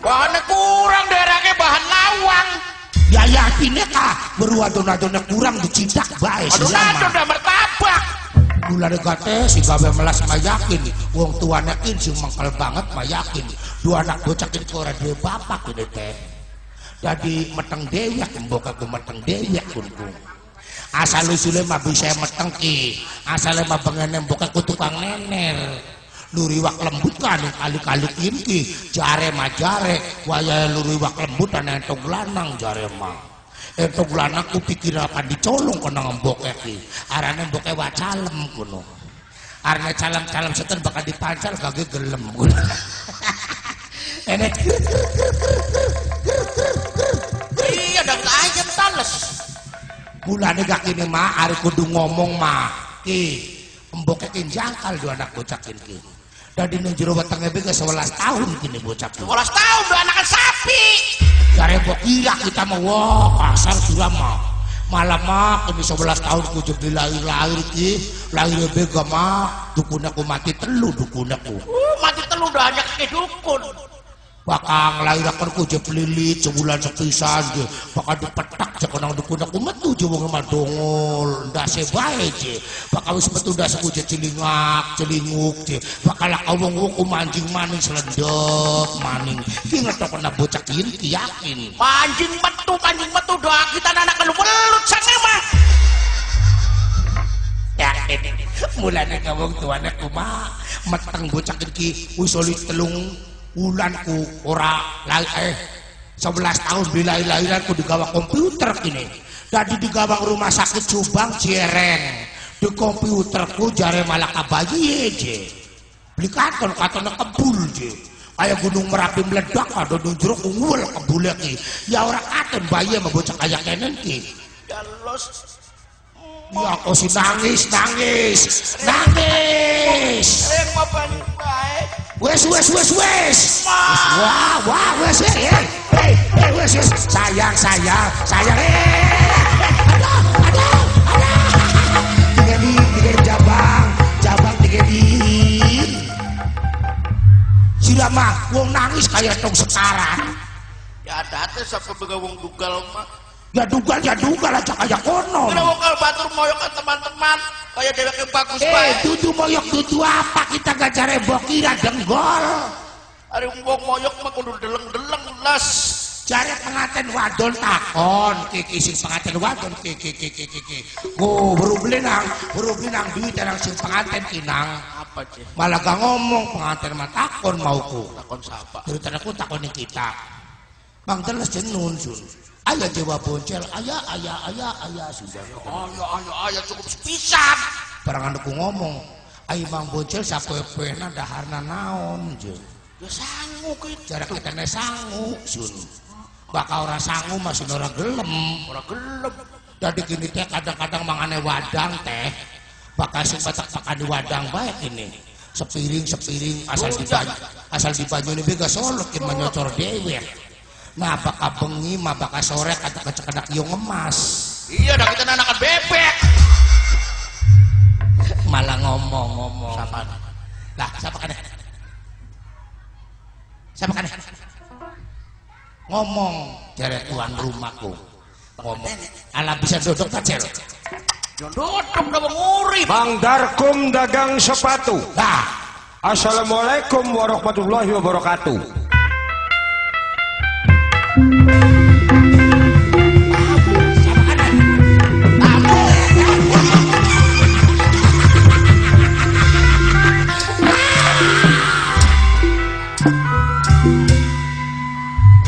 bahannya kurang daerahnya bahan lawang ya yakinnya kah beru adon-adonnya kurang dicidak bae si adon-adon udah martabak Mulane gate si gawe melas mayakin wong tuane kin sing mangkel banget mayakin dua anak bocah kin ora duwe bapak kene teh dadi meteng dewek mbok aku meteng dewek kunku asal usule mah bisa meteng ki asale mah bengene mbok aku tukang nener luriwak lembut kan kali-kali ki jare majare waya luriwak lembut ana entung lanang jare mah entung lanang ku pikir apa dicolong kena ngembok iki arane mboke wacalem kuno arane calem-calem seten bakal dipancal kage gelem kuno enek iya dan ayam tales mulane gak kene mah are kudu ngomong mah ki mboke ki jangkal dua anak bocah ki dadi ning jero wetenge be 11 tahun kini bocah 11 tahun dua anak sapi jare mbok kira kita mau wah kasar sudah mah malam mah kini 11 tahun ku jadi lahir ki lahir bega mah dukun aku mati telu dukun aku mati telu udah banyak ke dukun bakal lahirakan ku je pelilit sebulan sepisan je bakal dipetak je kenang dukun aku metu je wong madongol ndase bae je bakal wis metu ndase ku je cilingak celinguk je bakal wong ku mancing maning selendok maning ki ngetok kena bocah ki yakin mancing metu doa kita anak kelulut sana mah yakin mulane ka wong tuane ku mah meteng bocah ki wis oli telung bulanku ora 11 tahun bila lahiranku digawa komputer kini jadi digawa rumah sakit Subang Jereng di komputerku jare malah kabayi je beli katon kebul je kayak gunung Merapi meledak ada jeruk unggul kebul ki ya orang katon bayi sama bocah kayak kenen ki ya los ya kau si nangis mau balik baik wes wah wes wes sayang tiga di jabang tiga di sila mah wong nangis kayak tong sekarang ya date sampai begawung dugal mah ya dugal aja kayak konon kena wong batur moyok ke teman-teman kayak dewek yang bagus baik dudu moyok dudu apa kita gak cari bokira denggol hari wong moyok mah kudu deleng-deleng las cari pengantin wadon takon kiki sing pengantin wadon kiki baru beli nang duit nang sing pengantin kinang apa cih malah gak ngomong pengantin mah takon mauku takon siapa dari aku takonin kita bang teles jenun sun ayah Jawa Boncel ayah sudah ayah cukup sepisan barang aku ngomong ayah bang Boncel sapepena daharna naon je ya sanggup itu jarak kita ne sangu sun bakal orang sangu masih orang gelem jadi gini teh kadang-kadang mangane wadang teh bakal sing batak di wadang baik ini sepiring asal dibanyu ini bega solokin menyocor dewek nah bakal bengi mah bakal sore kata kecekedak yung emas iya dah kita anakan bebek malah ngomong siapa lah siapa kan ngomong jare tuan rumahku ngomong ala bisa duduk kecil duduk udah mengurip Bang Darkum dagang sepatu nah assalamualaikum warahmatullahi wabarakatuh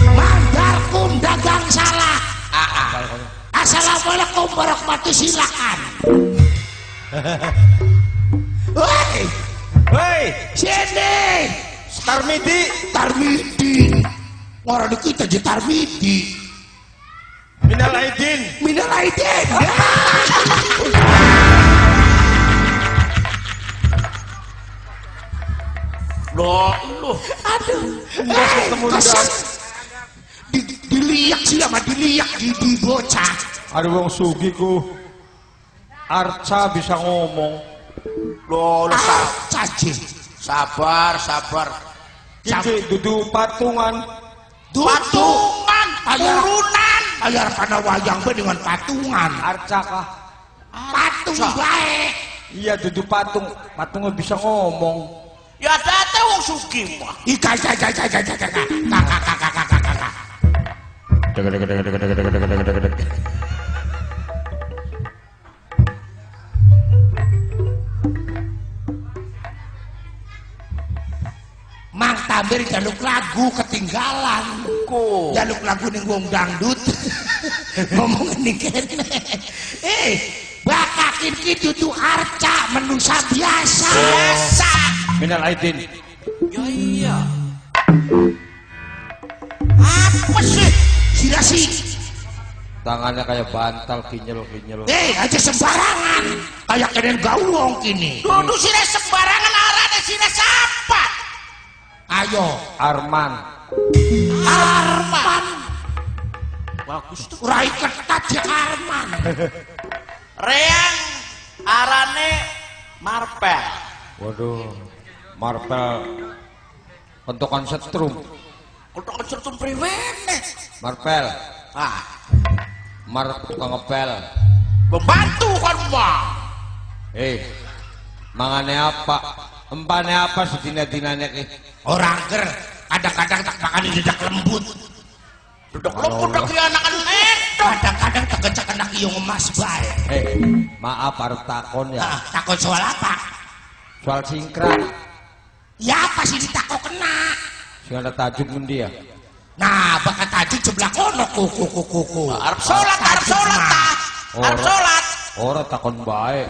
Mandarkum dagang salah assalamualaikum warahmatullahi silakan hei sini Tarmidi orang kita je Tarmidi minal aidin lu aduh diliak sih sama diliak di bocah ada wong sugiku Arca bisa ngomong lu caci sabar Kiki dudu patungan turunan ayar karena wayang be dengan patungan Arca kah patung baik Iya dudu patung, patungnya bisa ngomong. Ya data wong sugih mah. Ika. Mang Tambir jaluk lagu ketinggalan. Kok Jaluk lagu ning wong dangdut. Ngomong ning kene. Bakakin ki dudu arca manusia biasa. biasa. Minal aidin. Ya iya. Apa sih? Sirasi. Tangannya kayak bantal kinyel. Aja sembarangan. Kayak kenen gawong kini. Dudu sire sembarangan arane sire siapa? Ayo. Arman. Arman. Bagus tuh. Rai ketat ya Arman. Reang arane marpel. Waduh, marpel bentukan setrum. Untuk konsertum priwene. Marpel, Ah, tukang ngepel. membantu kan mah. Mangane apa? Empane apa sedina-dinanya ki? Orang ger kadang-kadang tak makan di dedak lembut. Duduk lembut lagi anak-anak itu. Kadang-kadang tak kecak anak iyo ngemas bae. Maaf harus takon ya. Takut soal apa? Soal singkran. Ya apa sih ditakut kena? Sing ada tajuk ngendi ya? Nah, bakal tajuk sebelah kono kuku. Arab sholat ta. Arab sholat. Ora takon bae.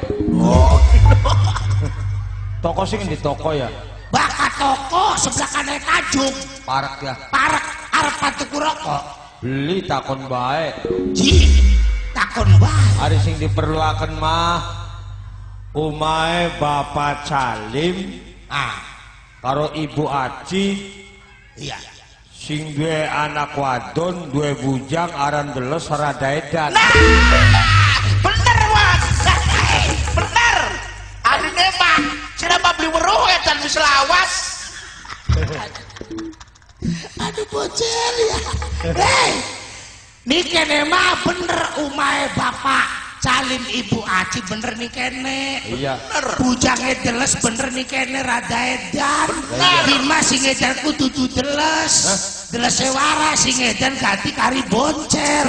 Toko sing di toko ya. Bakal toko sebelah kanan tajuk. Parek ya. Parek arep tuku rokok. Beli takon bae. Ji, takon bae. Hari sing diperluakan mah umahe Bapak Salim karo Ibu Aci Iya. sing duwe anak wadon duwe bujang aran deles rada edan. Nah, bener was. Bener. Adine mah siapa beli weruh dan wis lawas. Aduh bocil ya. Nih kene mah bener umahe Bapak Salim Ibu Aci bener nih kene. Iya. Bujange deles bener nih kene rada edan. Dimas sing edan kudu deles. Deles sewara sing edan ganti kari boncer.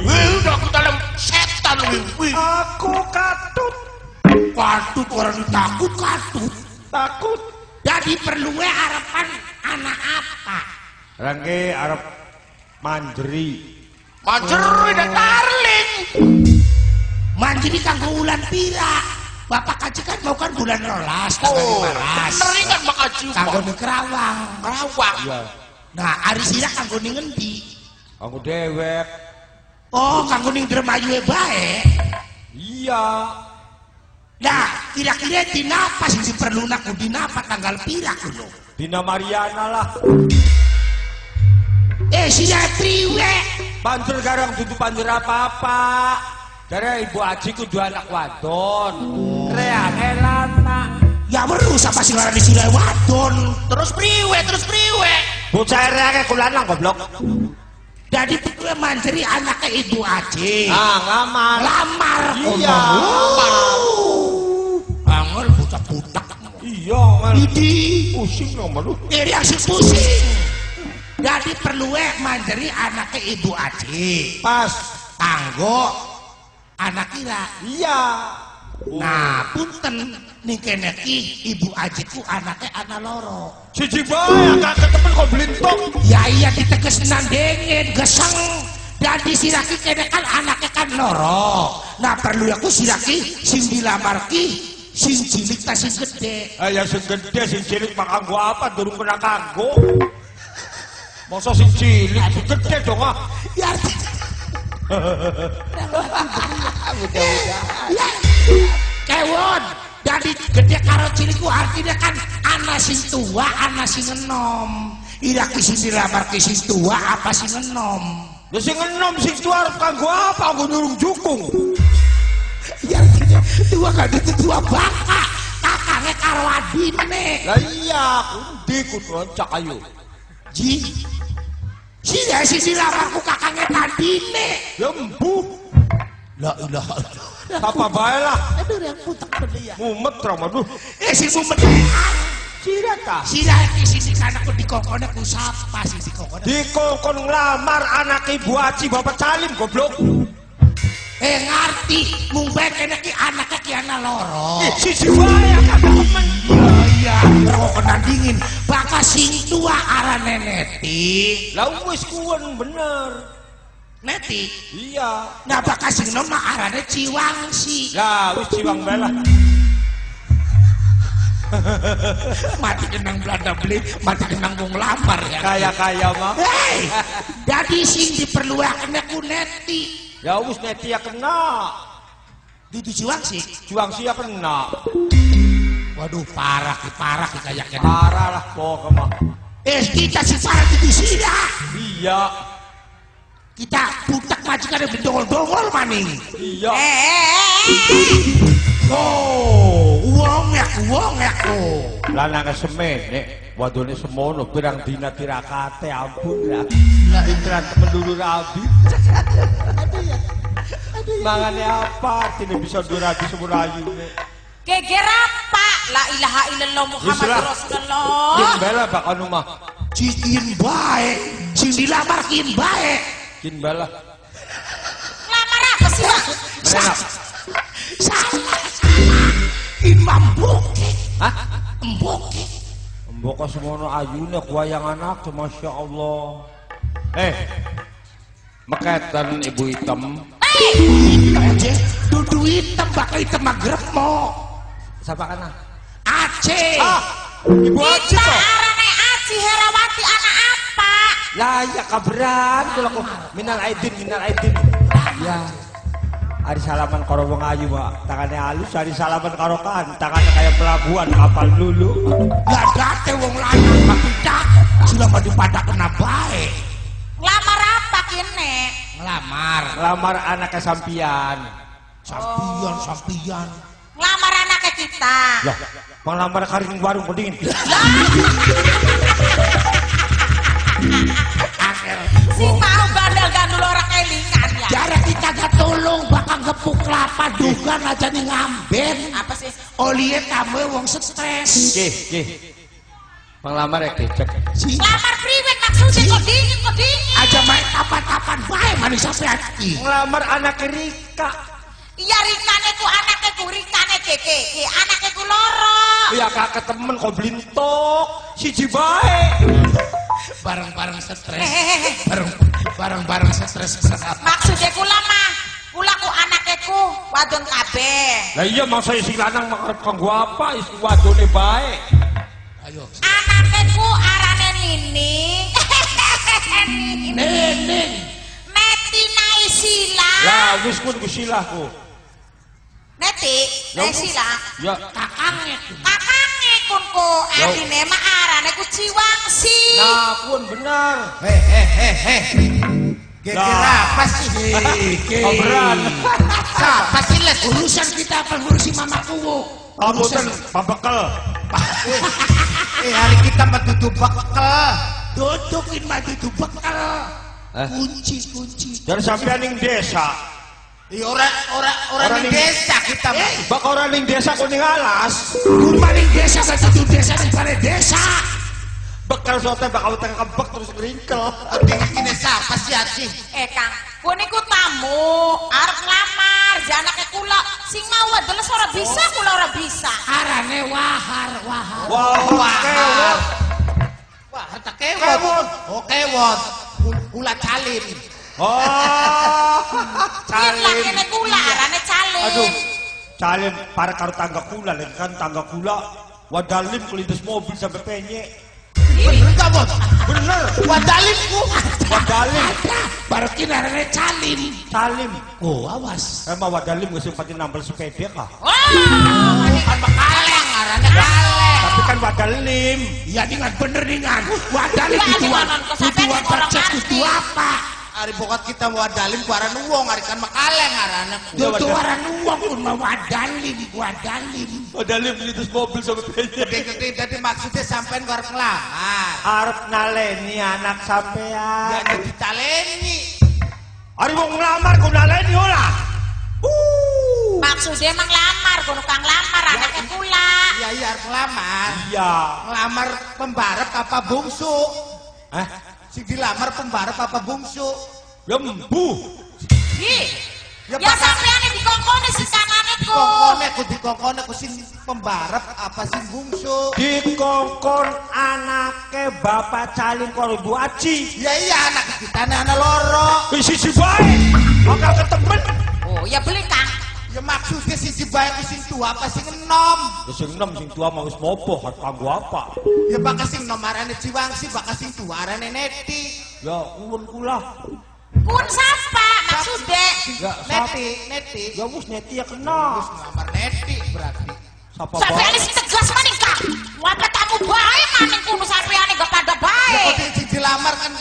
Wih, udah aku dalam setan wih. Aku katut. Katut orang takut katut. Takut. Jadi perlu harapan anak apa? Rangge arep manjeri. Manjeri dan darling. Manjiri kanggo ulan pira. Bapak kaji kan mau kan bulan rolas tanggal 15. Bener ini kan makaji Kanggo mah. di Kerawang. Kerawang. Iya. Nah, ari sira kanggo ning endi? Aku dewek. Oh, kanggo ning Dermayu bae. Iya. Nah, kira-kira dina apa sing diperluna ku dina apa tanggal pira kulo? Dina Mariana lah. Sira triwe. Banjur garang dudu banjur apa-apa. Dari Ibu Aji ku dua anak wadon. Reane lanang. Ya weruh sapa sing ngarani sira wadon. Terus priwe. Bocah reane ku lanang goblok. Jadi perlu manjeri anaknya Ibu Aji. Ngamar. Lamar. Iya. Angel butak-butak. Iya, Mal. Idi. Pusing nomor lu. Ini yang pusing. Jadi perlu manjeri anaknya Ibu Aji. Pas. Kanggo anak kira. Iya. Nah, punten nih kene ki Ibu Aji ku anaknya anak loro. Siji bae gak ketemu kok blintok. Ya iya diteges nandengin geseng. Jadi siraki kene kan anaknya kan loro. Nah perlu aku siraki sing dilamar ki sing cilik ta sing gede. Ya sing gede sing cilik mah kanggo apa durung kena kanggo. Masa sing cilik sing gede dong ah. Ya ya kewon. Jadi gede karo cilikku artinya kan anak sing tua, anak sing enom. Ira ki sing dilamar ki sing tua apa sing enom? Ya sing enom sing tua arep kanggo apa? Aku nyurung jukung. Ya artinya tua kan itu tua baka. Kakaknya karo adine. Lah iya, kundi kudu oncak ayo. Ji. Si dilamar ku kakaknya adine. Ya embuh. La ilaha illallah. Apa bae lah. Aduh yang putak belia. Mumet rama aduh. Si mumet. Sira ta. Sira iki sisi kanakku dikongkone ku sapa sih dikongkone. Dikongkon nglamar anak Ibu Aci Bapak Salim goblok. Ngerti mung bae kene ki anake ki ana loro. Siji wae kata temen. Iya, rokok dingin. Bakal sing tua arane Neti. Lah wis kuwen bener. Neti. Iya. Nah bakal sing nom arane Ciwangsi. Lah wis Ciwang bae lah. Mati kenang Belanda beli, mati kenang wong lamar ya. Kaya-kaya mah. Hei, jadi sing diperluakan ku Neti. Ya wis Neti ya kena. Dudu Ciwangsi. Ciwangsi ya kena. Waduh parah kayak kena. Parah lah pokoknya mah. Kita si parah di sini. Iya. Kita putak majikan yang dongol-dongol maning. Iya. Oh, uang ya Lanang semene, wadone semono pirang dina tirakate ampun ya. Lah iklan temen dulu rabi. Mangane apa tidak bisa durabi semurayu. Geger apa? La ilaha illallah Muhammadur Rasulullah. Kin bela bakal rumah. Cikin bae, sing dilamar kin bae. Kin bela. Lamar apa sih, Pak? Merenak. Salah. Imam Bukit. Hah? Mbokit. Mbok semono ayune kuwayang anak, Masya Allah. Meketan ibu hitam. Aja dudu hitam bakal hitam magremo. Siapa kana? Aceh. Ibu Aci Kita toh. arane Aci Herawati anak apa? Lah ya kaberan kula kok minal aidin. Ya. Hari salaman karo wong ayu, Pak. Tangannya halus, hari salaman karo kan, tangannya kayak pelabuhan kapal lulu. Lah date wong lanang mapidak. Sudah maju pada kena bae. Lamar apa kene? Lamar anaknya sampian. Sampian. Lamar anaknya kita. Lah, melamar karing warung pendingin. Si mau gandul orang kelingan ya. Jarak kita gak tolong bakal gepuk kelapa dugan aja nih ngamben. Apa sih? Oliye kamu wong stres. Oke. Penglamar ya kecek. Lamar priwet maksudnya kok dingin. Aja main kapan-kapan bae manis sampai hati. Ngelamar anak Rika. Iya Rikane ku anaknya ku Rikane keke. Anaknya ku loro. Ya kakak temen kok blintok. Siji bae. Bareng-bareng stres. Bareng-bareng stres. Maksudnya kula mah. Kula ku anaknya ku wadon kabeh. Lah iya masa isi lanang makarep kanggo apa? Isi wadone bae. Ayo. Anaknya ku arane Nining. Neneng. Neti Naisila. Lah wis kun silahku. Neti Naisila. Ya Kakangnya tuh. Kakangnya kun ku adine mah arane ku Ciwangsi. nah kun bener. Geger apa sih? Kaberan. Siapa sih les? Urusan kita apa ngurusi mamaku? Abutan pabekel. hari kita menutup bekal. Dudukin maju tuh bekal. Kunci. Dan sampean ning desa. Orang di desa kita. Bak orang ning desa kok ning alas. Kumaning desa satu desa di pada desa. Bekal sote bakal tengah kebek terus ringkel. Ini siapa sih Aci? Kang, kuni ku tamu, arep ngelamar, janake kula sing mau adalah ora bisa, kula ora bisa. Arane wahar. Wah, Wah, harta kewot. Oh kewot. Ulah calim. oh, Calim. Kene kula arane calim. Aduh, calim para karo tangga kula lagi kan tangga kula wadalim kelindes mobil sampai penyek. Bener gak bos? Bener, Wadalimku. wadalim, Baru kira arane calim. calim. Oh awas. Emang wadalim gak sempat nambal sepeda kah? Wah, Bukan bekaleng, arane kaleng. Tapi kan wadalim. Iya dengan bener dengan. Wadali Ya, kudu dengan kudu baca kudu apa? Hari bokat kita wadalim ku aran uang, hari kan bekaleng arane. Kudu orang uang pun mau wadalim. Wadalim kelindes mobil sampai penyek. Gede tadi maksudnya sampean baru ngelamar. Arep naleni anak sampean. Ya jadi taleni. Ari mau ngelamar kok naleni olah. maksudnya emang lamar kono kang lamar anaknya pula. Iya iya arep ngelamar. Iya. Ngelamar pembarep apa bungsu? Hah? Sing dilamar pembarep apa bungsu? Ya embuh. Ih. Ya, Ya sampeane dikongkone si kanane ku. Dikongkone ku sing pembarep apa sing bungsu? Dikongkon anake Bapak Calim karo Bu Aji. Ya iya anak kita anak loro. Wis siji bae. Bakal ketemen. Oh ya beli kang. Ya maksudnya siji bae ku sing tua apa sing enom? Ya sing enom sing tua mau wis mopo kanggo apa? Ya bakal sing enom arane Ciwangsi, bakal sing tua arane Neti. Ya kuwun kula. Kun sapa maksudnya? Ya Neti. Ya wis Neti ya kenal. Wis ngelamar Neti berarti. Sapa Sampeane sing tegas maning kang. Wapa tamu bae maning kuno sampeane gak pada Ya bae. kok sing dilamar kan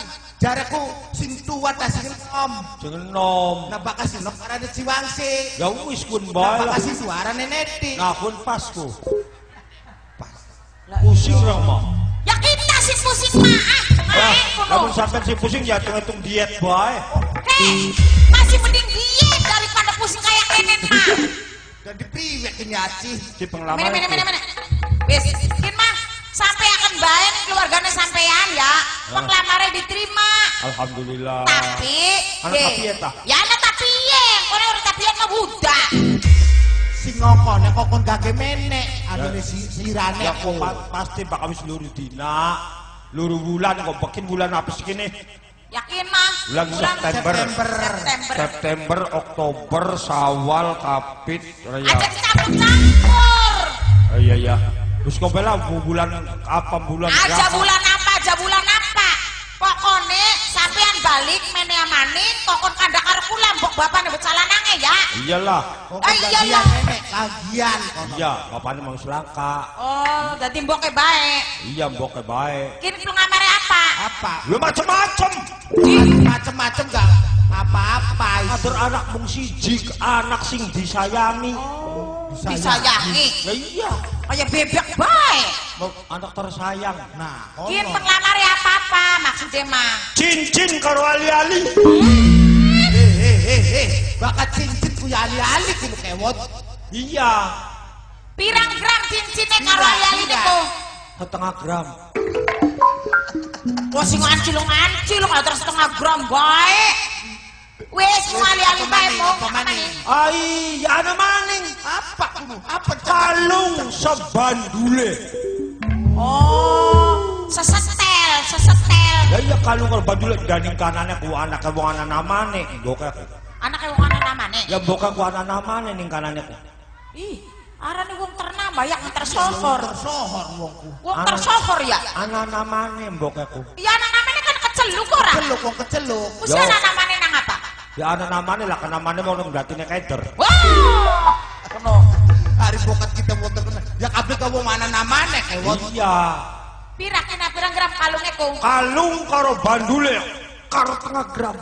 jareku sing tua ta sing enom. Sing enom. Nah bakal sing enom arane Ciwangsi. Ya wis kun Nah bae lah. bakal sing tua arane Neti. Nah kun pas ku. Pusing ra mah. Ya kita sih pusing maaf. Main kuno. Namun sampean sing pusing ya hitung diet bae. Hei, masih mending diet daripada pusing kayak nenek mah. Dan dipriwek ke nyaci. Di pengalaman. Mana. Wis, kin mah sampai akan bayar keluarganya sampean ya. Penglamarannya diterima. Alhamdulillah. Tapi, Anak tapi ya tah? Ya anak tapi ya, kalau orang tapi mah budak. Sing ngokone kokon gage menek anune sirane Ya kok pasti bakal wis luru dina. Luru bulan kok bikin bulan apa sih kene? Yakin mah? Bulan September. September, Oktober, Syawal, Kapit, Raya. Aja campur-campur. Iya. Terus kok bela bulan apa bulan Aja berapa? bulan apa. Pokoknya sampean balik menea maning kokon kandak karo kula mbok bapane becalanange ya. Iyalah. kokon iyalah. menek kagian kono. Iya, bapaknya mau selangka. Oh, dadi mboke bae. Iya, mboknya baik. Kini lu ngamare apa? Apa? Lu macem-macem. Macem-macem gak apa-apa. Atur anak mung siji, anak sing disayangi. Disayangi. Ya iya, Kayak bebek bae. anak tersayang. Nah, Kini kono. penglamare apa-apa maksudnya mah. Cincin karo ali-ali. Bakat cincin ku ya ali-ali ku kewot. Iya, Pirang gram cincinnya karo ali-ali niku? setengah gram. Wah sing ancilung terus setengah gram bae. Wes ali-ali bae mau Pemaning. Ai, ya ana maning. Apa kudu? Apa Kalung sebandule. Oh, sesetel. Ya iya kalung karo bandule danding kanane ku anake wong ana namane. Mbok aku. Anake wong ana namane. Ya mbok aku ana namane ning kanane ku. Ih, arane wong ternama ya tersohor. tersohor wongku. Wong tersohor ya. Ana namane mbok aku. Ya ana namane kan keceluk ora. Keceluk wong keceluk. Wis ana namane nang apa? Ya ana namane lah kenamane mau nang datine keder. Wah. Kono. Hari bokat kita wong terkenal. Ya kabeh ka wong mana namane kewot. Iya. Pirang gram kalungnya ku? Kalung karo bandule karo tengah gram.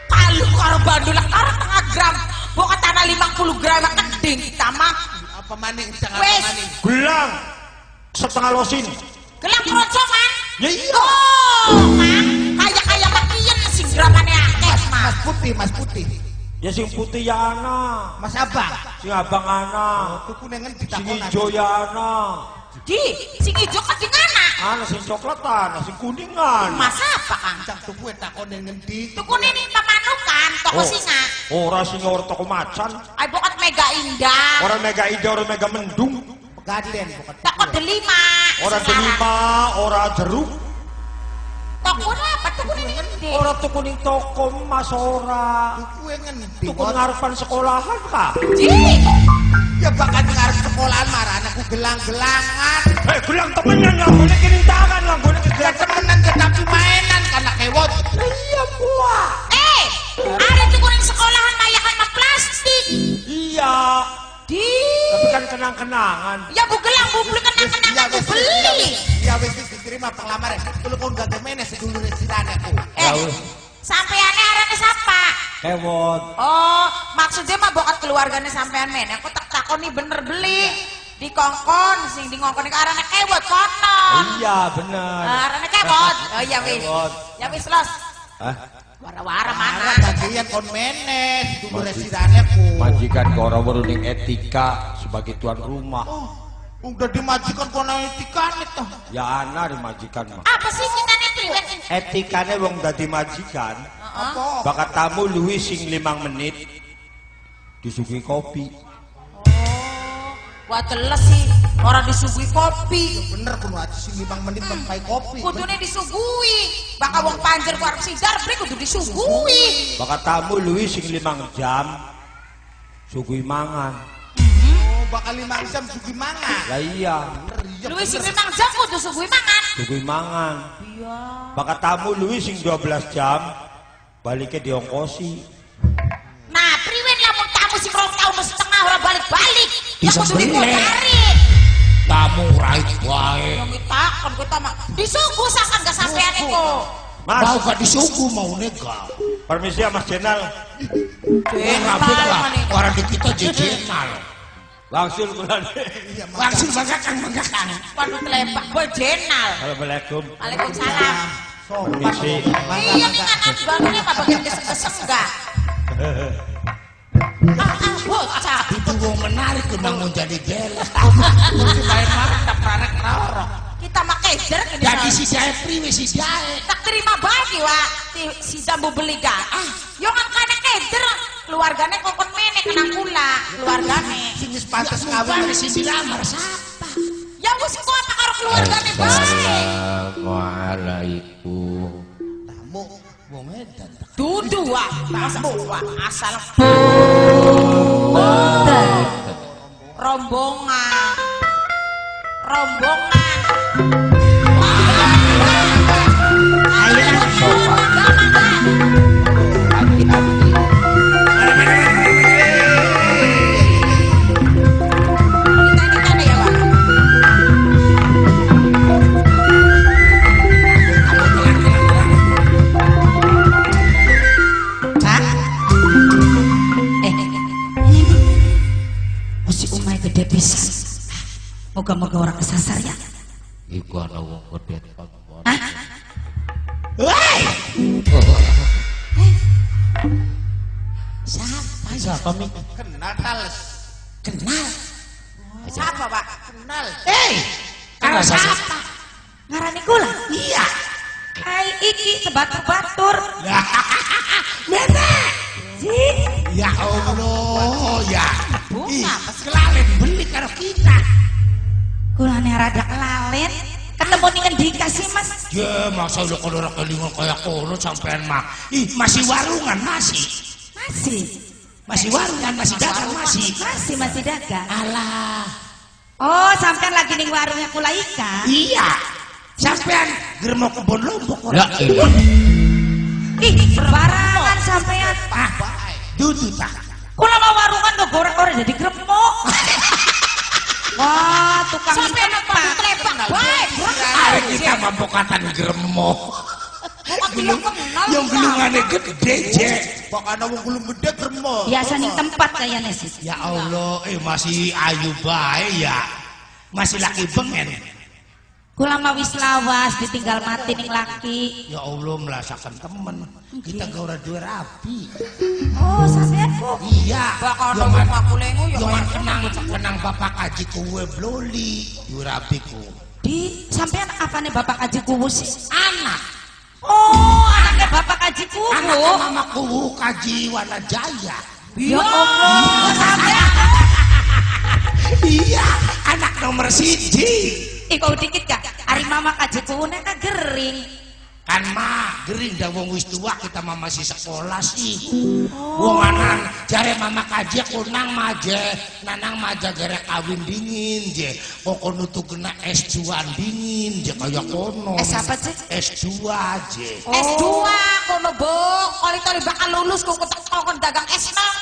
Kalung karo bandul karo tengah gram. Boka tanah 50 gram keding kita mah. Apa maning jangan Wes. maning. Gelang setengah losin. Gelang keroncongan. Ya iya. Oh, Mang. Kaya makian sing gramane akeh, Mas. Mas putih. Ya sing putih ya ana. Mas abang. Sing abang ana. Tuku nengen Sing ditakon. ijo ya ana. Di, sing ijo kedingana. Ana sing coklatan, sing kuningan. Mas apa, Kang? Cang tuku takon nengen di. Tukune ning pemanukan, toko singa. Ora sing ora toko macan. Ay bokat mega indah. Ora mega ida, ora mega mendung. Gaden bokat. Toko delima. Ora delima, ora jeruk. Toko apa? Tukune ning endi? Ora tuku ning toko Mas ora. Tuku nengen di. Tuku ngarepan sekolahan ka. Di. Ya bakal ngarep sekolahan marah anakku gelang-gelangan. Gelang temenan lah, boleh kirim tangan lah, boleh Ya gelang temenan tetapi mainan karena kewot. Iya buah. Ada tuku ning sekolahan mayakan mah plastik. Iya. Di. Tapi kan kenang-kenangan. Ya bu gelang bu beli kenang-kenangan bu beli. Ya wis diterima penglamar. Kalau kau gak gemene sedulur sirane aku. Sampeane arane sapa? Kewot. Oh, maksudnya mah bokat keluarganya sampean men. Aku tak takoni bener beli. Di kongkon sing di ngongkon iki arane kewot kono. Iya bener. Arane kewot. Oh iya wis. Kewot. Ya wis los. Hah? Wara-wara mana? Bagian kon menes, itu residannya ku. Majikan ke orang beruning etika sebagai tuan rumah. Udah dimajikan kon etika itu. Ya ana dimajikan mah. Apa sih kita priwet? Etikane wong dadi majikan. Apa? Bakat tamu luwih sing 5 menit disuguhi kopi. Wah jelas sih orang disuguhi kopi. Bener kudu aja sing 5 menit sampai kopi. Kudune disuguhi. Bakal wong panjer ku arep sidar bre kudu disuguhi. Bakat tamu luwih sing 5 jam suguhi mangan. Oh, bakal 5 jam sugi mangan. Lah iya, Luwih sing 5 jam kudu suguhi mangan. suguhi mangan. Iya. Bakat tamu luwih sing 12 jam baliknya diongkosi. Nah, priwen lamun tamu sing 2 tahun setengah ora balik-balik. Ya Bisa kudu beli. dibongkari. Tamu rait wae. Yang ditakon kita mah disuguh sakan gak sampean iku. Mas, Mau gak disuguh mau nega. permisi ya Mas Jenal. Rapi lah. Orang di kita jejenal. Langsung kula. Langsung banggakan. Waduh telepak gue jenal. Assalamualaikum. Waalaikumsalam. Permisi. Iya nih kan barunya apa bagian keseng-keseng enggak? Bocah. Itu wong menarik memang mau jadi beles. Main mantap rarek rorok. Kita mah keder gini Jadi soalnya. si jahe priwe si jahe. Tak terima bagi wa si jambu beli gak? Yo kan kana keder keluargane kokon mene kena kula keluargane. Sing wis pantes Kawin kawin. si dilamar siapa? Ya wis kok apa karo keluargane bae. Assalamualaikum. Tamu wong edan. Dudu wa, asal rombongan. Gede pisan. Moga-moga orang kesasar ya. Iku ana wong gede kan. Hah? Woi! Siapa Mi? Kenal tales. Kenal. Siapa, Pak? Kenal. Karena siapa? Ngarani kula. Iya. Hai iki sebatur-batur. Bener. Sih. Ya Allah, ya. Bunga, Kelalen beli karo kita. Kulane rada kelalen. Ketemu ning endi kasih Mas? Ya, masa udah kalau orang kelingan kayak kono sampean mah. Ih, masih warungan masih. Masih warungan, masih dagang masih. Masih dagang. Alah. Oh, sampean lagi ning warungnya kula Ika. Iya. Sampean germo kebon lombok Ya orang. iya. Ih, berbarangan sampean. Ah, dudu tak. Kula mau warungan kok goreng-goreng jadi gremok. Wah, tukang Sampai ikan apa? telepak Baik, Ari kita mabokatan germo. Yang gulungannya gede, Je. Pokoknya wong gulung gede gremo. biasa ning tempat kayaknya sih. Ya Allah, masih ayu bae ya. Masih laki bengen. Kula mah wis lawas ditinggal mati ning laki. Ya Allah, merasakan temen. Kita gak ora duwe rapi. Oh, sampean kok. Iya. Bakal Jangan aku lengu ya. kenang bapak kaji kuwe bloli. Duwe rapiku. Di sampean apane Bapak Kaji Kuwu sih? Anak. Oh, anaknya Bapak Kaji Kuwu. Anaknya mama kuwu kaji Wanajaya. Ya Allah, sampean. Iya, anak nomor siji. Iko dikit kak, hari mama Kaji Kuwu nek gering. Kan mah gering dah wong wis tua kita mah masih sekolah sih. Wong anan jare mama kaji kunang maje, nanang maja gara kawin dingin je. Kok nutu kena S2 dingin je kaya kono. Apa sih? S2 je. S2 kono bo, kali-kali bakal lulus kok kon dagang es nang.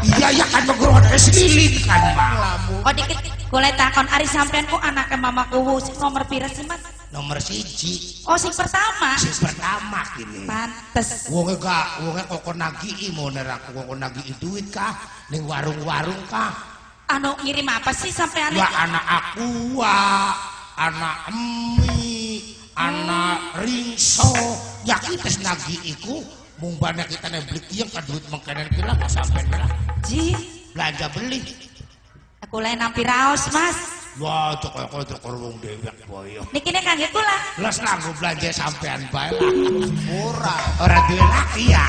Iya ya kan megoro es lilin kan mah. Oh dikit, boleh takon ari sampean ku anaknya mama Kuwu sing nomor pira sih Mas? Nomor siji. Oh sing pertama. Sing pertama kini. Pantes. Wonge kok nagih mau neraku kok nagih duit kah ning warung-warung kah? Anu ngirim apa sih sampean? Ya anak aku, anak Emi, anak Ringso, Ya kita nagi iku mung bana kita beli yang ka duit mengkenen kira ka sampean kira. Ji, Belanja beli. aku lain nampi raos mas. Wah, cok kok cok wong dewek boyo. Niki nek kangge kula. Las nanggo belanja sampean bae lah. Ora duwe laki ya.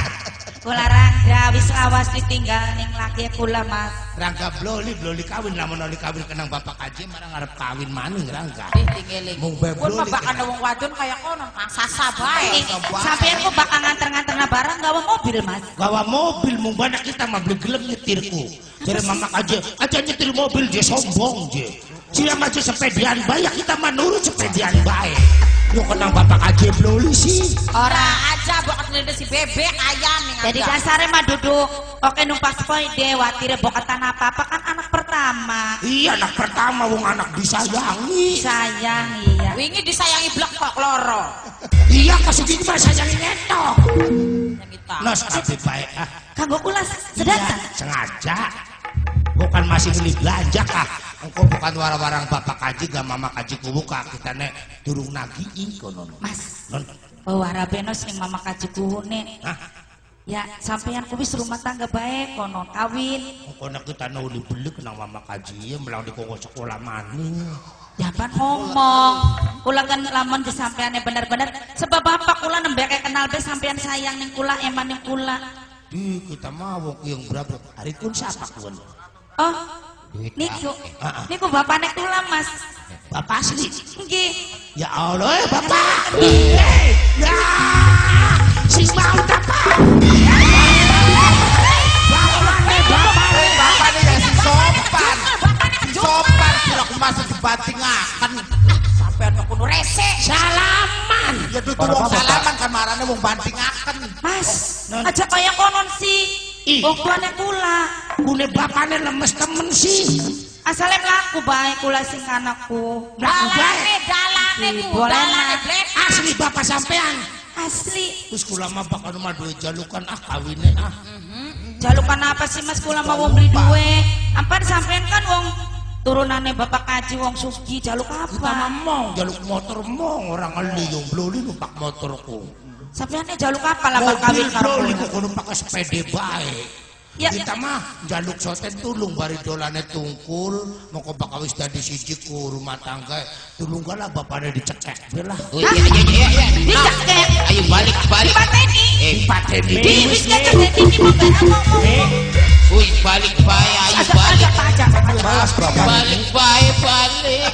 Kula Rangga wis awas ditinggal ning laki kula mas. Rangga bloli kawin lamun oli kawin kenang bapak aja marang ngarep kawin maning Rangga. Tinggeling. Mung bae Pun bloli. bakal wong wadon kaya kono, sasa bae. Sampeyan kok bakal nganter-nganterna barang gawa mobil mas. Gawa mobil mung bana kita mah beli gelem nyetirku. Jadi mamak aja nyetir mobil je sombong je. Siang aja sepedian bae ya kita mah nurut sepedian bae. Yo kenang bapak aja bloli sih. Ora aja bokat ngene si bebek ayam ning. Jadi dasarnya mah duduk oke numpak sepeda watire bokatan apa-apa kan anak pertama. Iya anak pertama wong anak disayangi. Sayang iya. Wingi disayangi blek kok loro. Iya kasugih mah sayangi netok. Yang kita. Nos tapi baik ah. Kanggo kula sedatan. Iya, sengaja. Bukan masih beli belanja kah? Engkau bukan warang-warang bapak kaji gak mama kaji kubuka kita nek durung nagih kono. Mas, Non. bawa benos ning mama kaji kuhune. Hah? Ya sampeyan kuwi rumah tangga bae kono kawin. Engkau nak kita nuli beli kenang mama kaji melang di kongko sekolah maning. Ya pan ngomong. Kula kan lamun disampeyane bener-bener sebab bapak kula nembe kenal be sampeyan sayang ning kula eman ning kula. Di kita mau yang berapa? Hari pun siapa kun? Oh, niku bapakne kula Mas. Bapak asli. Nggih. Ya Allah bapak. Ya. Si mau dapat. Bapaknya yang si sopan. Si sopan kira aku masuk di batingakan. Sampean kok kudu rese. Salaman. Ya dudu wong salaman kan marane wong bantingaken. Mas, aja kaya konon sih. Ih. Wong tuane kula. Kune bapaknya lemes temen sih. Asale mlaku bae kula sing anakku. Dalane ku, Boleh, dalane Mas. blek. Asli bapak sampean. Asli. Terus kula mah bakal rumah duwe jalukan kawine Jalukan apa sih Mas kula mau wong beli duwe? Ampun sampean kan wong turunane bapak kaji wong sugi jaluk Kita mah apa? mau jaluk motor mong orang ngali yang bloli numpak motorku. Sampeane jaluk apa lah kawin karo bloli kula? kok kudu pakai sepeda bae. Ya. Kita mah jaluk soten tulung bari dolane tungkul mongko bakal wis dadi siji ku rumah tangga tulung kala bapakne dicekek belah. Oh iya. Dicekek. Ayo balik. Dipateni. Pateni Di wis kecek iki mau ngomong. Uy, balik bae, ayo balik. Mas Bapak. Balik bae, balik.